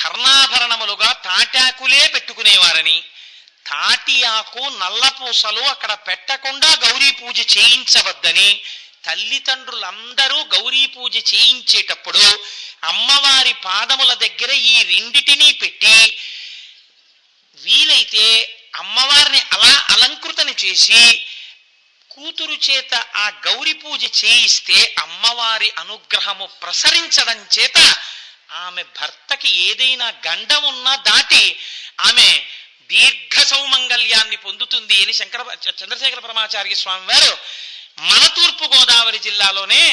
కర్ణాభరణములుగా తాటాకులే పెట్టుకునేవారని, తాటి ఆకు నల్లపూసలు అక్కడ పెట్టకుండా గౌరీ పూజ చేయించవద్దని తల్లిదండ్రులందరూ గౌరీ పూజ చేయించేటప్పుడు అమ్మవారి పాదముల దగ్గర ఈ రెండిటినీ పెట్టి వీలైతే అమ్మవారిని అలా అలంకృతని చేసి కూతురు చేత ఆ గౌరీ పూజ చేయిస్తే అమ్మవారి అనుగ్రహము ప్రసరించడం చేత ఆమె భర్తకి ఏదైనా గండం ఉన్నా దాటి ఆమె దీర్ఘ సౌమంగళ్యాన్ని పొందుతుంది అని చంద్రశేఖర పరమాచార్య స్వామి వారు మన తూర్పు గోదావరి జిల్లాలోనే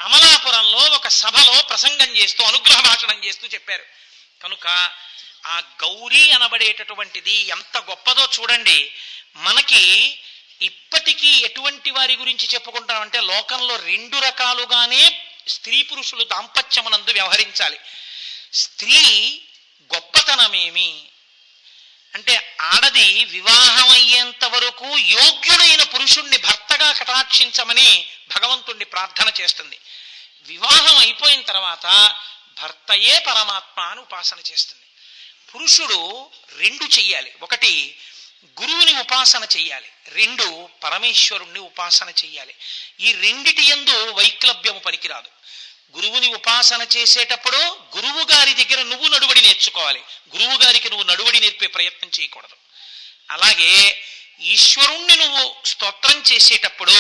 అమలాపురంలో ఒక సభలో ప్రసంగం చేస్తూ అనుగ్రహ భాషణం చేస్తూ చెప్పారు. కనుక ఆ గౌరీ అనబడేటటువంటిది ఎంత గొప్పదో చూడండి. మనకి ఇప్పటికీ ఎటువంటి వారి గురించి చెప్పుకుంటామంటే లోకంలో రెండు రకాలుగానే స్త్రీ పురుషులు దాంపత్యమునందు వ్యవహరించాలి. స్త్రీ గొప్పతనమేమి అంటే ఆడది వివాహం అయ్యేంత వరకు యోగ్యుడైన పురుషుణ్ణి భర్తగా కటాక్షించమని భగవంతుణ్ణి ప్రార్థన చేస్తుంది. వివాహం అయిపోయిన తర్వాత భర్తయే పరమాత్మ అని ఉపాసన చేస్తుంది. పురుషుడు రెండు చెయ్యాలి. ఒకటి గురువుని ఉపాసన చెయ్యాలి, రెండు పరమేశ్వరుణ్ణి ఉపాసన చెయ్యాలి. ఈ రెండిటి యందు వైక్లభ్యము పనికిరాదు. గురువుని ఉపాసన చేసేటప్పుడు గురువు గారి దగ్గర నువ్వు నడువడి నేర్చుకోవాలి, గురువు గారికి నువ్వు నడువడి నేర్పే ప్రయత్నం చేయకూడదు. అలాగే ఈశ్వరుణ్ణి నువ్వు స్తోత్రం చేసేటప్పుడు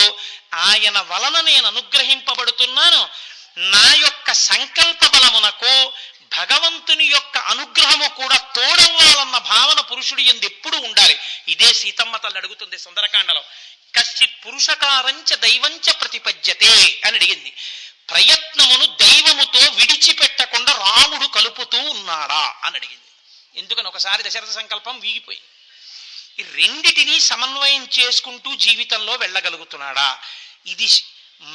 ఆయన వలన నేను అనుగ్రహింపబడుతున్నాను, నా యొక్క సంకల్ప బలమునకు భగవంతుని యొక్క అనుగ్రహము కూడా తోడవ్వాలన్న భావన పురుషుడి యందు ఎప్పుడు ఉండాలి. ఇదే సీతమ్మ తల్లి అడుగుతుంది సుందరకాండలో, కశ్చిత్ పురుషకారంచ దైవంచ ప్రతిపద్యతే అని అడిగింది. ప్రయత్నమును దైవముతో విడిచిపెట్టకుండా రాముడు కలుపుతూ ఉన్నాడా అని అడిగింది. ఎందుకని ఒకసారి దశరథ సంకల్పం వీగిపోయింది. ఈ రెండిటిని సమన్వయం చేసుకుంటూ జీవితంలో వెళ్ళగలుగుతున్నాడా? ఇది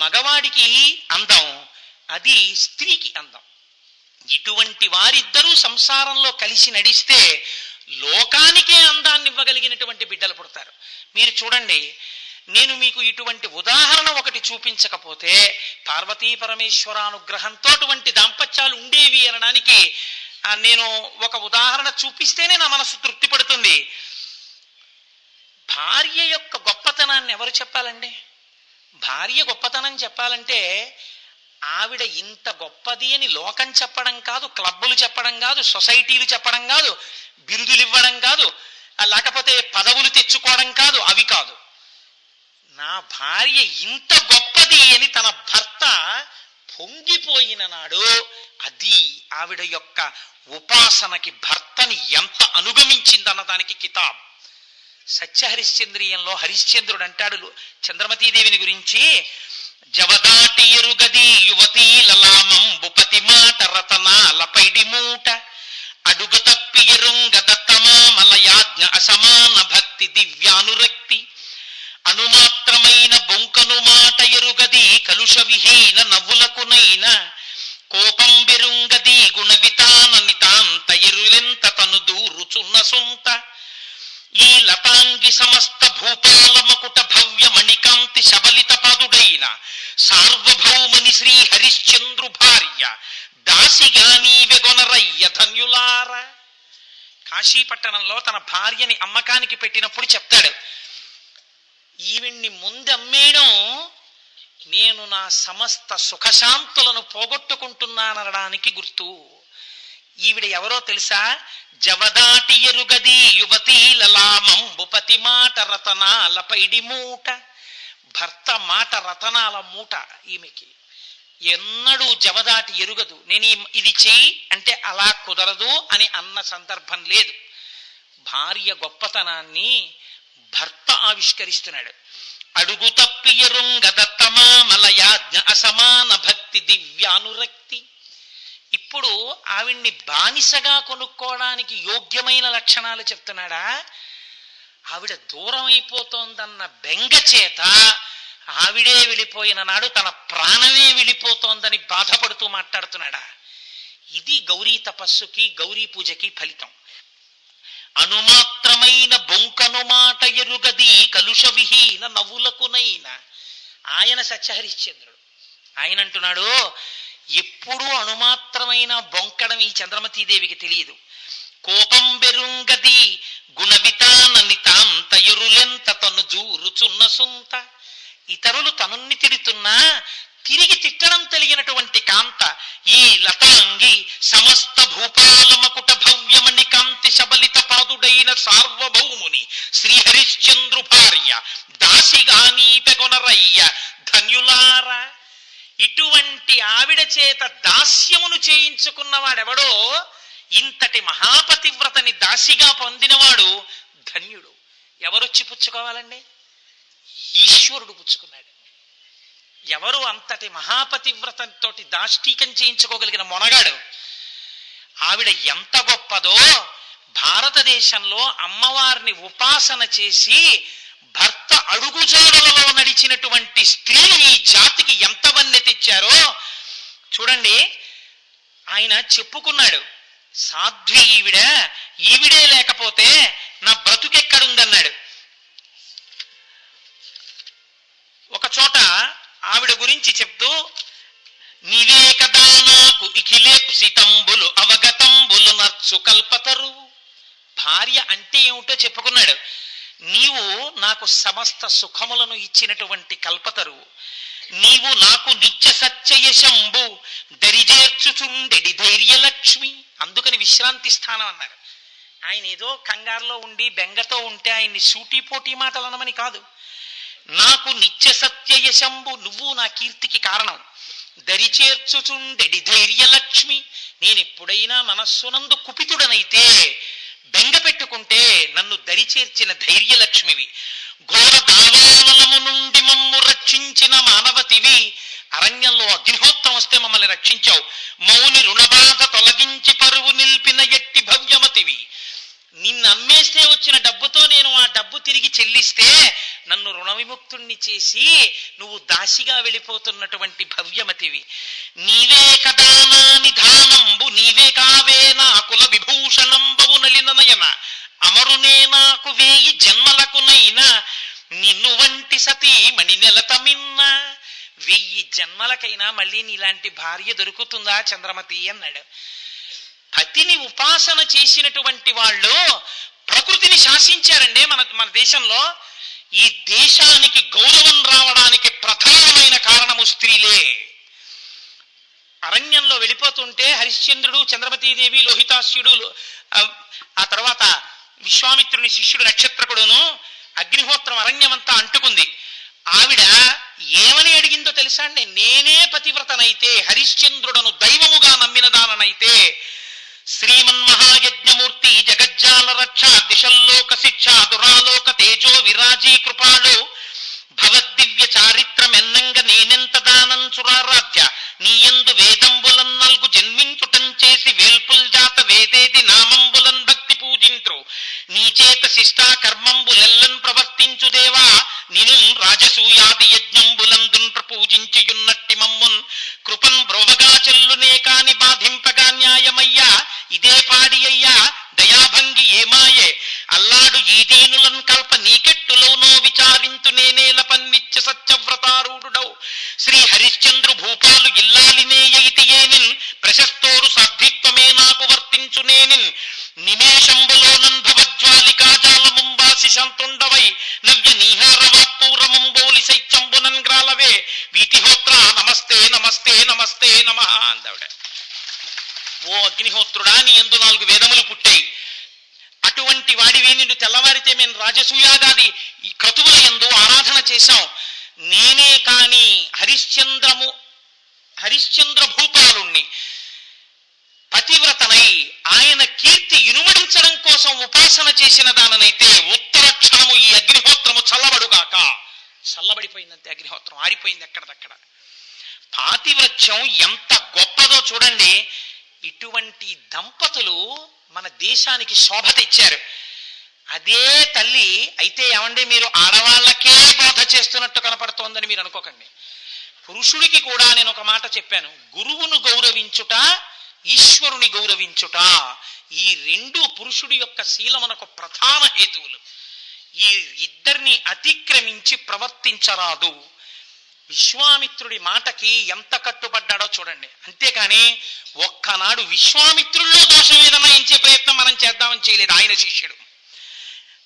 మగవాడికి అందం, అది స్త్రీకి అందం. ఇటువంటి వారిద్దరూ సంసారంలో కలిసి నడిస్తే లోకానికే అందాన్ని ఇవ్వగలిగినటువంటి బిడ్డలు పుడతారు. మీరు చూడండి, నేను మీకు ఇటువంటి ఉదాహరణ ఒకటి చూపించకపోతే పార్వతీ పరమేశ్వరానుగ్రహంతో అటువంటి దాంపత్యాలు ఉండేవి అనడానికి నేను ఒక ఉదాహరణ చూపిస్తేనే నా మనసు తృప్తి పడుతుంది. భార్య యొక్క గొప్పతనాన్ని ఎవరు చెప్పాలండి? భార్య గొప్పతనం చెప్పాలంటే ఆవిడ ఇంత గొప్పది అని లోకం చెప్పడం కాదు, క్లబ్బులు చెప్పడం కాదు, సొసైటీలు చెప్పడం కాదు, బిరుదులు ఇవ్వడం కాదు, లేకపోతే పదవులు తెచ్చుకోవడం కాదు, అవి కాదు. నా భార్య ఇంత గొప్పది అని తన భర్త పొంగిపోయిన నాడు అది ఆవిడ యొక్క ఉపాసనకి భర్తని ఎంత అనుగమించిందన్న దానికి కితాబ్. సత్యహరిశ్చంద్రీయంలో హరిశ్చంద్రుడు అంటాడు చంద్రమతీదేవిని గురించి, జవదాటి ఎరుగది యువతీ లలామంబు పతి మాట రతనాల పైడి మూట అడుగు తప్పి ఎరుంగదత్తమా మలయాజ్ఞ అసమాన భక్తి దివ్యానురక్తి అనుమాత్రమైన బొంకను మాట ఎరుగది కలుష విహీన నవ్వులకునైన కోపం బెరుంగది గుణ వితాన నితాంత ఎరులెంత తను దూరుచున్న సొంత ఈ లతాంగి సమస్త భూపాల మకుట భవ్య మణికాంతి శబలిత పాదుడైన సార్వభౌమని శ్రీ హరిశ్చంద్రు భార్య దాసిగా నీవెగొనరయ్య ధన్యులార. కాశీపట్టణంలో తన భార్యని అమ్మకానికి పెట్టినప్పుడు చెప్తాడు, ఈవిడ్ని ముందమ్మేయడం నేను నా సమస్త సుఖశాంతులను పోగొట్టుకుంటున్నాననడానికి గుర్తు. ఈవిడ ఎవరో తెలుసా? జవదాటి ఎరుగది యువతీ లలామంబు పతి మాట రతనాల పైడి మూట. భర్త మాట రతనాల మూట ఈమెకి ఎన్నడూ జవదాటి ఎరుగదు. నేను ఇది చెయ్యి అంటే అలా కుదరదు అని అన్న సందర్భం లేదు. భార్య గొప్పతనాన్ని భర్త ఆవిష్కరిస్తున్నాడు. అడుగు తప్పి ఎరుంగదత్తమా మలయాజ్ఞ అసమాన భక్తి దివ్యానురక్తి. ఇప్పుడు ఆవిడ్ని బానిసగా కొనుక్కోవడానికి యోగ్యమైన లక్షణాలు చెప్తున్నాడా? ఆవిడ దూరం అయిపోతోందన్న బెంగ చేత ఆవిడే వెళ్ళిపోయిన నాడు తన ప్రాణమే వెళ్ళిపోతోందని బాధపడుతూ మాట్లాడుతున్నాడా? ఇది గౌరీ తపస్సుకి గౌరీ పూజకి ఫలితం. అనుమాత్రమైన బొంకను మాట ఎరుగది కలుష విహీన నవ్వులకునైన. ఆయన సత్యహరిశ్చంద్రుడు. ఆయన అంటున్నాడు, ఎప్పుడూ అణుమాత్రమైన బొంకడం ఈ చంద్రమతీదేవికి తెలియదు. కోపం బెరుంగది గుణవితాననితాంత ఎరులెంత తను జూరుచున్న సొంత. ఇతరులు తనున్ని తిడుతున్నా తిరిగి తిట్టడం తెలియనటువంటి కాంత. ఈ లతాంగి సమస్త భూపాలమకుట భవ్యమణి కాంతి శబలిత పాదుడైన సార్వభౌముని శ్రీహరిశ్చంద్రు భార్య దాసిగానీ పెగొనరయ్య ధన్యులారా. ఇటువంటి ఆవిడ చేత దాస్యమును చేయించుకున్నవాడెవడో, ఇంతటి మహాపతివ్రతని దాసిగా పొందినవాడు ధన్యుడు. ఎవరొచ్చి పుచ్చుకోవాలండి? ఈశ్వరుడు పుచ్చుకున్నాడు. ఎవరు అంతటి మహాపతివ్రతంతోటి దాష్టీకం చేయించుకోగలిగిన మొనగాడు? ఆవిడ ఎంత గొప్పదో. భారతదేశంలో అమ్మవారిని ఉపాసన చేసి భర్త అడుగుజాడలలో నడిచినటువంటి స్త్రీలు ఈ జాతికి ఎంత వన్నె తెచ్చారో చూడండి. ఆయన చెప్పుకున్నాడు, సాధ్వి ఈవిడే లేకపోతే నా బ్రతుకెక్కడుందన్నాడు. ఒక చోట ఆవిడ గురించి చెప్తూ, నీవే కదా నాకు ఇఖిలేప్సితంబులు అవగతంబులు నర్చు కల్పతరు. భార్య అంటే ఏమిటో చెప్పుకున్నాడు. నీవు నాకు సమస్త సుఖములను ఇచ్చినటువంటి కల్పతరువు. నీవు నాకు నిత్య సత్యయశంబు దరిజేర్చుచుండెడి ధైర్యలక్ష్మి. అందుకని విశ్రాంతి స్థానం అన్నారు. ఆయన ఏదో కంగారులో ఉండి బెంగతో ఉంటే ఆయన్ని సూటిపోటీ మాటలు అనమని కాదు. నాకు నిత్య సత్యయశంబు, నువ్వు నా కీర్తికి కారణం. దరిచేర్చుచుండెడి ధైర్యలక్ష్మి, నేనెప్పుడైనా మనస్సునందు కుపితుడనైతే బెంగ పెట్టుకుంటే నన్ను దరిచేర్చిన ధైర్యలక్ష్మివి. ఘోర దావానలము నుండి మమ్ము రక్షించిన మానవతివి. అరణ్యంలో అగ్నిహోత్రం వస్తే మమ్మల్ని రక్షించావు. మౌని రుణబాధ తొలగించి పరువు నిల్పిన ఎట్టి భవ్యమతివి. నిన్ను అమ్మేస్తే వచ్చిన డబ్బుతో నేను ఆ డబ్బు తిరిగి చెల్లిస్తే నన్ను రుణ విముక్తుణ్ణి చేసి నువ్వు దాసిగా వెళ్ళిపోతున్నటువంటి భవ్యమతివి. నీవే కదా నా నిధానంబు, నీవే కావే నా కుల విభూషణంబవు నలిననయన. అమరునే నాకు వేయి జన్మలకునైనా నిన్ను వంటి సతీ మణి నెలతమిన్న. 1000 జన్మలకైనా మళ్ళీ నీలాంటి భార్య దొరుకుతుందా చంద్రమతి అన్నాడు. పతిని ఉపాసన చేసినటువంటి వాళ్ళు ప్రకృతిని శాసించారండి. మన దేశంలో ఈ దేశానికి గౌరవం రావడానికి ప్రధానమైన కారణము స్త్రీలే. అరణ్యంలో వెళ్ళిపోతుంటే హరిశ్చంద్రుడు, చంద్రమతీదేవి, లోహితాస్యుడు, ఆ తర్వాత విశ్వామిత్రుని శిష్యుడు నక్షత్రకుడును అగ్నిహోత్రం అరణ్యమంతా అంటుకుంది. ఆవిడ ఏమని అడిగిందో తెలుసా అండి? నేనే పతివ్రతనైతే, హరిశ్చంద్రుడను దైవముగా నమ్మిన దాననైతే, శ్రీమన్మహాయజ్ఞమూర్తి జగజ్జాల రక్ష దిశల్లోక శిక్ష దురాలోక తేజో విరాజీ కృపాలు భవద్దివ్య చారిత్రమెన్నంగ నేనెంత దానం చురారాధ్య. నీయందు వేదంబులన్ నల్గు జన్మించుటం చేసి వేల్పుల్ జాత వేదేది నామంబులన్ భక్తి పూజించు. నీ చేత శిష్టా కర్మంబులెల్లన్ ప్రవర్తించు దేవా. నిను రాజసూయాది యజ్ఞంబులందున్ ప్రపూజించియున్నట్టి మమ్మున్ కృపన్ బ్రోవగా చెల్లునే కాని బాధింపగా న్యాయమయ్యా. ఇదే పాడి అయ్యా దయాభంగి ఏమాయే. అల్లాడు ఈ దీనులను కల్ప నీకెట్టులోనో విచారింతు నేనేల పన్నిత్య సత్యవ్రతారూఢుడవు. శ్రీ హరిశ్చంద్రు భూపాలు ఇల్లాలినే యయితియేనిన్ ప్రశస్తోరు సాధ్విత్వమే నాకు వర్తించునేనిన్. నిమేషంబులోనన్ భవజ్వాలికాజాలముంబాసి శాంతుండవై నవ్య నీహారవాత్పూరముంబోలి శైత్యంబునన్ గ్రాలవే. వీతిహోత్ర నమస్తే నమస్తే నమస్తే నమః అందావిడ. ఓ అగ్నిహోత్రుడా, నీ యందు 4 వేదములు పుట్టాయి. అటువంటి వాడివి నిన్ను తెల్లవారితే మేము రాజసూయాగాది ఈ క్రతువుల యందు ఆరాధన చేశాం. నేనే కాని హరిశ్చంద్ర భూపాలుణ్ణి పతివ్రతనై ఆయన కీర్తి ఇనుమడించడం కోసం ఉపాసన చేసిన దాననైతే ఉత్తర క్షణము ఈ అగ్నిహోత్రము చల్లబడుగాక. చల్లబడిపోయిందంతే, అగ్నిహోత్రం ఆరిపోయింది ఎక్కడదక్కడ. పాతివ్రత్యం ఎంత గొప్పదో చూడండి. ఇటువంటి దంపతులు మన దేశానికి శోభ తెచ్చారు. అదే తల్లి అయితే ఏమండి, మీరు ఆడవాళ్ళకే బోధ చేస్తున్నట్టు కనపడుతోందని మీరు అనుకోకండి. పురుషుడికి కూడా నేను ఒక మాట చెప్పాను, గురువును గౌరవించుట ఈశ్వరుని గౌరవించుట. ఈ రెండు పురుషుడి యొక్క శీలమునకు ప్రధాన హేతువులు. ఈ ఇద్దరిని అతిక్రమించి ప్రవర్తించరాదు. విశ్వామిత్రుడి మాటకి ఎంత కట్టుబడ్డాడో చూడండి. అంతేకాని ఒక్కనాడు విశ్వామిత్రుల్లో దోషం ఏదన్నా ఎంచే ప్రయత్నం మనం చేద్దామని చేయలేదు ఆయన శిష్యుడు.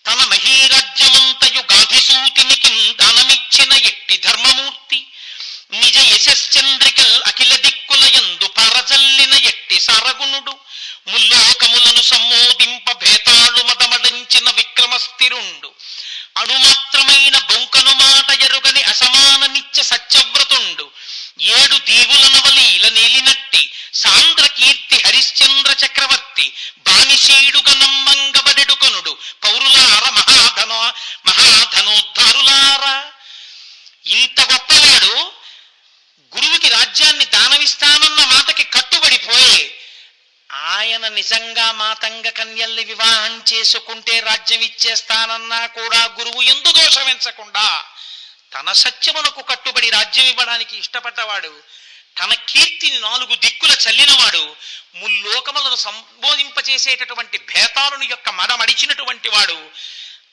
తన మహీరాజ్యమంతయు గాధిసూతినికి దానమిచ్చిన ఎట్టి ధర్మమూర్తి, నిజ యశశ్చంద్రికల్ అఖిల దిక్కుల యందు పరజల్లిన ఎట్టి సారగుణుడు, ముల్లోకములను సమ్మోదింప భేతాళు మదమడించిన విక్రమస్థిరుండు, అణుమాత్రమైన బొంకను మాట ఎరుగని అసమాన నిత్య సత్యవ్రతుండు, ఏడు దీవులనవలీల నేలినట్టి సాంద్ర కీర్తి హరిశ్చంద్ర చక్రవర్తి, బానిశీడుగ నమ్మంగబడెడుకొనుడు పౌరులార మహాధనోద్ధారులారా. ఇంత గొప్పవాడు గురువుకి రాజ్యాన్ని దానమిస్తానన్న మాటకి కట్టుబడిపోయి ఆయన నిజంగా మాతంగ కన్యల్ని వివాహం చేసుకుంటే రాజ్యం ఇచ్చేస్తానన్నా కూడా గురువు ఎందు దోషమించకుండా తన సత్యమునకు కట్టుబడి రాజ్యం ఇవ్వడానికి ఇష్టపడ్డవాడు, తన కీర్తిని 4 దిక్కుల చల్లినవాడు, ముల్లోకములను సంబోధింపచేసేటటువంటి భేతాలను యొక్క మడమడిచినటువంటి వాడు,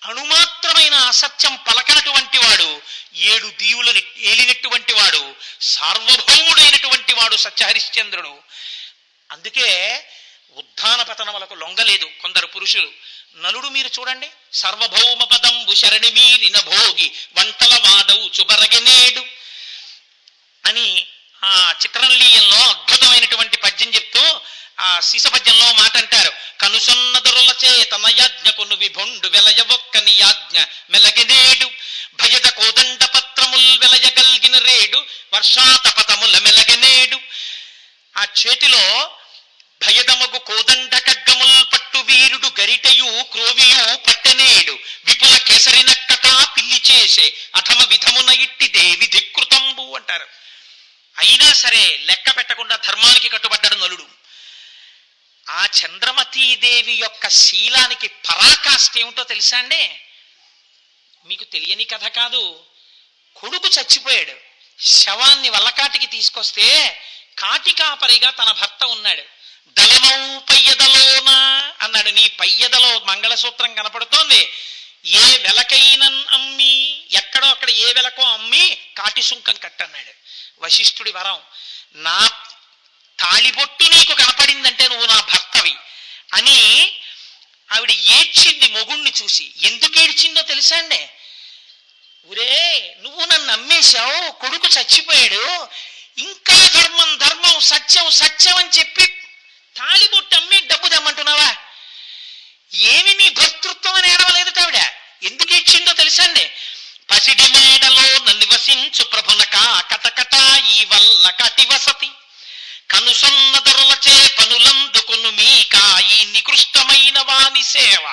అణుమాత్రమైన అసత్యం పలకనటువంటి వాడు, 7 దీవులను ఏలినటువంటి వాడు, సార్వభౌముడైనటువంటి వాడు సత్యహరిశ్చంద్రుడు. అందుకే ఉద్ధాన పతనములకు లొంగలేదు కొందరు పురుషులు. నలుడు మీరు చూడండి, సర్వభౌమ పదంబు శరణి మీరిన భోగి వంటల వాడవు చుబరగనేడు అని ఆ చిత్రలీయంలో అద్భుతమైనటువంటి పద్యం చెప్తూ ఆ శిశపద్యంలో మాట అంటారు. కనుసొన్న దొరల చేతన యాజ్ఞకును విభుండు వెలయవొక్కని యాజ్ఞ మెలగనేడు, భయద కోదండ పత్రముల్ వెలయగల్గిన రేడు వర్షాతపతముల మెలగనేడు. ఆ చేతిలో భయదమగు కోదండ ఖడ్గముల్ పట్టు వీరుడు గరిటయు క్రోవియు పట్టనేడు, విపుల కేసరినక్కట పిల్లి చేసే అథమ విధమున ఇట్టి దేవి ధికృతంబు అంటారు. అయినా సరే లెక్క పెట్టకుండా ధర్మానికి కట్టుబడ్డాడు నలుడు. ఆ చంద్రమతీదేవి యొక్క శీలానికి పరాకాష్ఠ ఏమిటో తెలుసా అండి? మీకు తెలియని కథ కాదు. కొడుకు చచ్చిపోయాడు, శవాన్ని వల్లకాటికి తీసుకొస్తే కాటికాపరిగా తన భర్త ఉన్నాడు. దళమౌ పయ్యదలోనా అన్నాడు. నీ పయ్యదలో మంగళసూత్రం కనపడుతోంది, ఏ వెలకైనన్ అమ్మి, ఎక్కడో అక్కడ ఏ వెలకో అమ్మి కాటి సుంకం కట్టన్నాడు. వశిష్ఠుడి వరం, నా తాళిబొట్టు నీకు కనపడిందంటే నువ్వు నా భర్తవి అని ఆవిడ ఏడ్చింది మొగుణ్ణి చూసి. ఎందుకు ఏడ్చిందో తెలుసా అండి? ఊరే నువ్వు నన్ను నమ్మేశావు, కొడుకు చచ్చిపోయాడు, ఇంకా ధర్మం ధర్మం సత్యం సత్యం అని చెప్పి తాళిబొట్టు అమ్మి డబ్బు తెమ్మంటున్నావా? ఏమి నీ భర్తృత్వం అని ఏడవలేదు ఆవిడ. ఎందుకు ఏడ్చిందో తెలుసా అండి? పసిడి మేడలో నివసించు ప్రభునక కటకట ఈ వల్ల కటి వసతి, కనుసొన్న దొరలచే పనులందుకును మీక ఈ నికృష్టమైన వాని సేవ,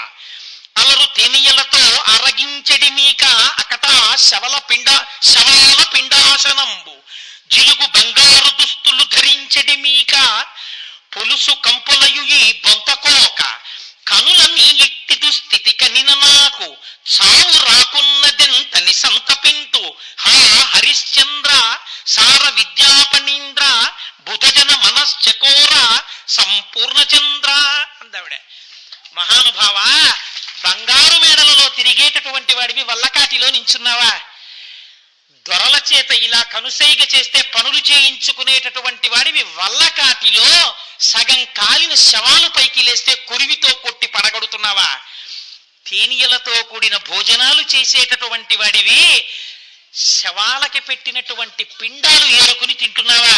అలరు తెనియలతో అరగించెడి మీక అకట శవాల పిండాసనంబు, జిలుగు బంగారు దుస్తులు ధరించెడి మీక పొలుసు కంపులయు ఈ బొంతకోక, కనుల మీ ఎట్టి దుస్థితి కనిన నాకు చావు రాకున్నదెంతని సంతపింతు, హా హరిశ్చంద్ర సార విద్యాపనీంద్ర బుధజన మనశ్చకోర సంపూర్ణ చంద్ర అందావిడ. మహానుభావ, బంగారు మేడలలో తిరిగేటటువంటి వాడివి వల్లకాటిలో నించున్నావా? దొరల చేత ఇలా కనుసైగ చేస్తే పనులు చేయించుకునేటటువంటి వాడివి వల్లకాటిలో సగం కాలిన శవాలు పైకి లేస్తే కురివితో కొట్టి పడగొడుతున్నావా? తేనీయలతో కూడిన భోజనాలు చేసేటటువంటి వాడివి శవాలకి పెట్టినటువంటి పిండాలు ఏరుకుని తింటున్నావా?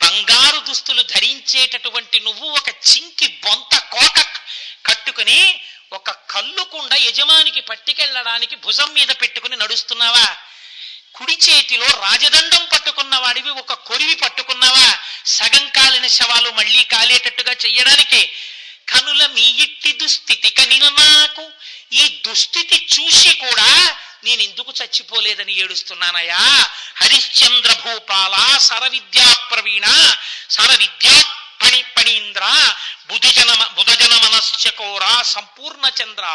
బంగారు దుస్తులు ధరించేటటువంటి నువ్వు ఒక చింకి బొంత కోక కట్టుకుని ఒక కల్లుకుండా యజమానికి పట్టుకెళ్ళడానికి భుజం మీద పెట్టుకుని నడుస్తున్నావా? కుడి చేతిలో రాజదండం పట్టుకున్న వాడివి ఒక కొరివి పట్టుకున్నావా? సగం కాలిన శవాలు మళ్ళీ కాలేటట్టుగా చెయ్యడానికి. కనుల మీ ఇట్టి దుస్థితి కనిన నాకు, ఈ దుస్థితి చూసి కూడా నేను ఎందుకు చచ్చిపోలేదని ఏడుస్తున్నానయా. హరిశ్చంద్ర భూపాల సరవిద్యా ప్రవీణ సరవిద్యా పణీంద్ర బుధజన మనశ్చకోర సంపూర్ణ చంద్ర.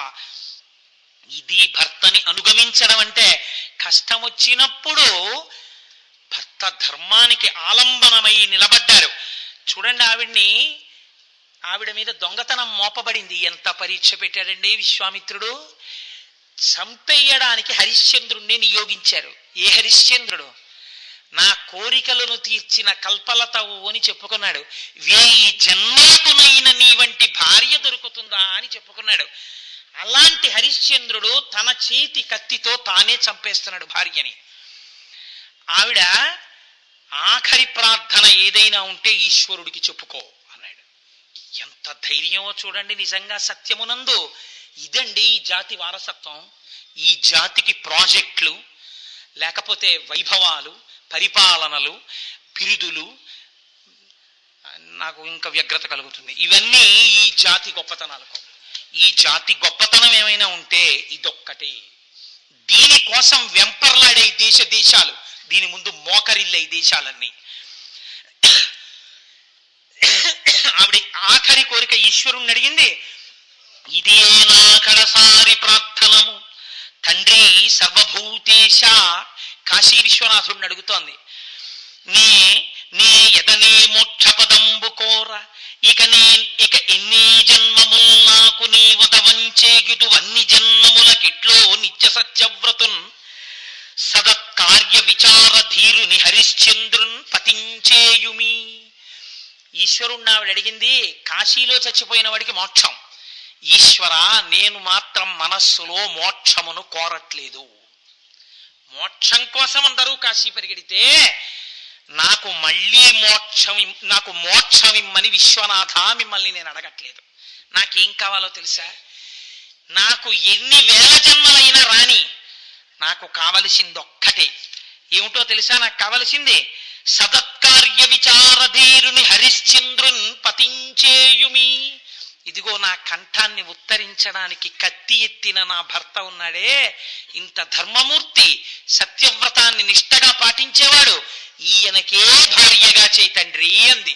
ఇది భర్తని అనుగమించడం అంటే. కష్టం వచ్చినప్పుడు భర్త ధర్మానికి ఆలంబనమై నిలబడ్డారు. చూడండి, ఆవిడ్ని ఆవిడ మీద దొంగతనం మోపబడింది. ఎంత పరీక్ష పెట్టాడండి విశ్వామిత్రుడు. చంపేయడానికి హరిశ్చంద్రుణ్ణి నియోగించారు. ఏ హరిశ్చంద్రుడు? నా కోరికలను తీర్చిన కల్పలతవు అని చెప్పుకున్నాడు. 1000 జన్మలకునైన నీ వంటి భార్య దొరుకుతుందా అని చెప్పుకున్నాడు. అలాంటి హరిశ్చంద్రుడు తన చేతి కత్తితో తానే చంపేస్తున్నాడు భార్యని. ఆవిడ ఆఖరి ప్రార్థన ఏదైనా ఉంటే ఈశ్వరుడికి చెప్పుకో అన్నాడు. ఎంత ధైర్యమో చూడండి. నిజంగా సత్యమునందు ఇదండి ఈ జాతి వారసత్వం. ఈ జాతికి ప్రాజెక్టులు, లేకపోతే వైభవాలు, పరిపాలనలు, బిరుదులు, నాకు ఇంకా వ్యగ్రత కలుగుతుంది. ఇవన్నీ ఈ జాతి గొప్పతనాలకు. ఈ జాతి గొప్పతనం ఏమైనా ఉంటే ఇదొక్కటే. దీనికోసం వెంపర్లాడే దేశాలు, దీని ముందు మోకరిల్లే దేశాలన్నీ. ఆవిడ ఆఖరి కోరిక ఈశ్వరుణ్ణి అడిగింది. ఇదే నా కడసారి ప్రార్థనము తండ్రి సర్వభూతేశ. కాశీ విశ్వనాథుడిని అడుగుతోంది. నే ఎదనే మోక్షపదంబు కోర ఇక ఎన్ని జన్మముల్ నాకు నీ వదవంచేగిదు అన్ని జన్మములకిట్లో నిత్య సత్యవ్రతున్ సదత్కార్య విచార ధీరుని హరిశ్చంద్రున్ పతించేయుమి. ఈశ్వరుణ్ణి ఆవిడ అడిగింది. కాశీలో చచ్చిపోయిన వాడికి మోక్షం. ఈశ్వర, నేను మాత్రం మనస్సులో మోక్షమును కోరట్లేదు. మోక్షం కోసం అందరూ కాశీ పరిగెడితే నాకు మోక్షమిమ్మని విశ్వనాథ మిమ్మల్ని నేను అడగట్లేదు. నాకేం కావాలో తెలుసా? నాకు ఎన్ని వేల జన్మలైనా రాని, నాకు కావలసింది ఒక్కటే. ఏమిటో తెలుసా? నాకు కావలసింది సదత్కార్య విచారధీరుని హరిశ్చంద్రున్ పతించేయుమి. ఇదిగో నా కంఠాన్ని ఉత్తరించడానికి కత్తి ఎత్తిన నా భర్త ఉన్నాడే, ఇంత ధర్మమూర్తి, సత్యవ్రతాన్ని నిష్టగా పాటించేవాడు, ఈయనకే భార్యగా చేయి తండ్రి అంది.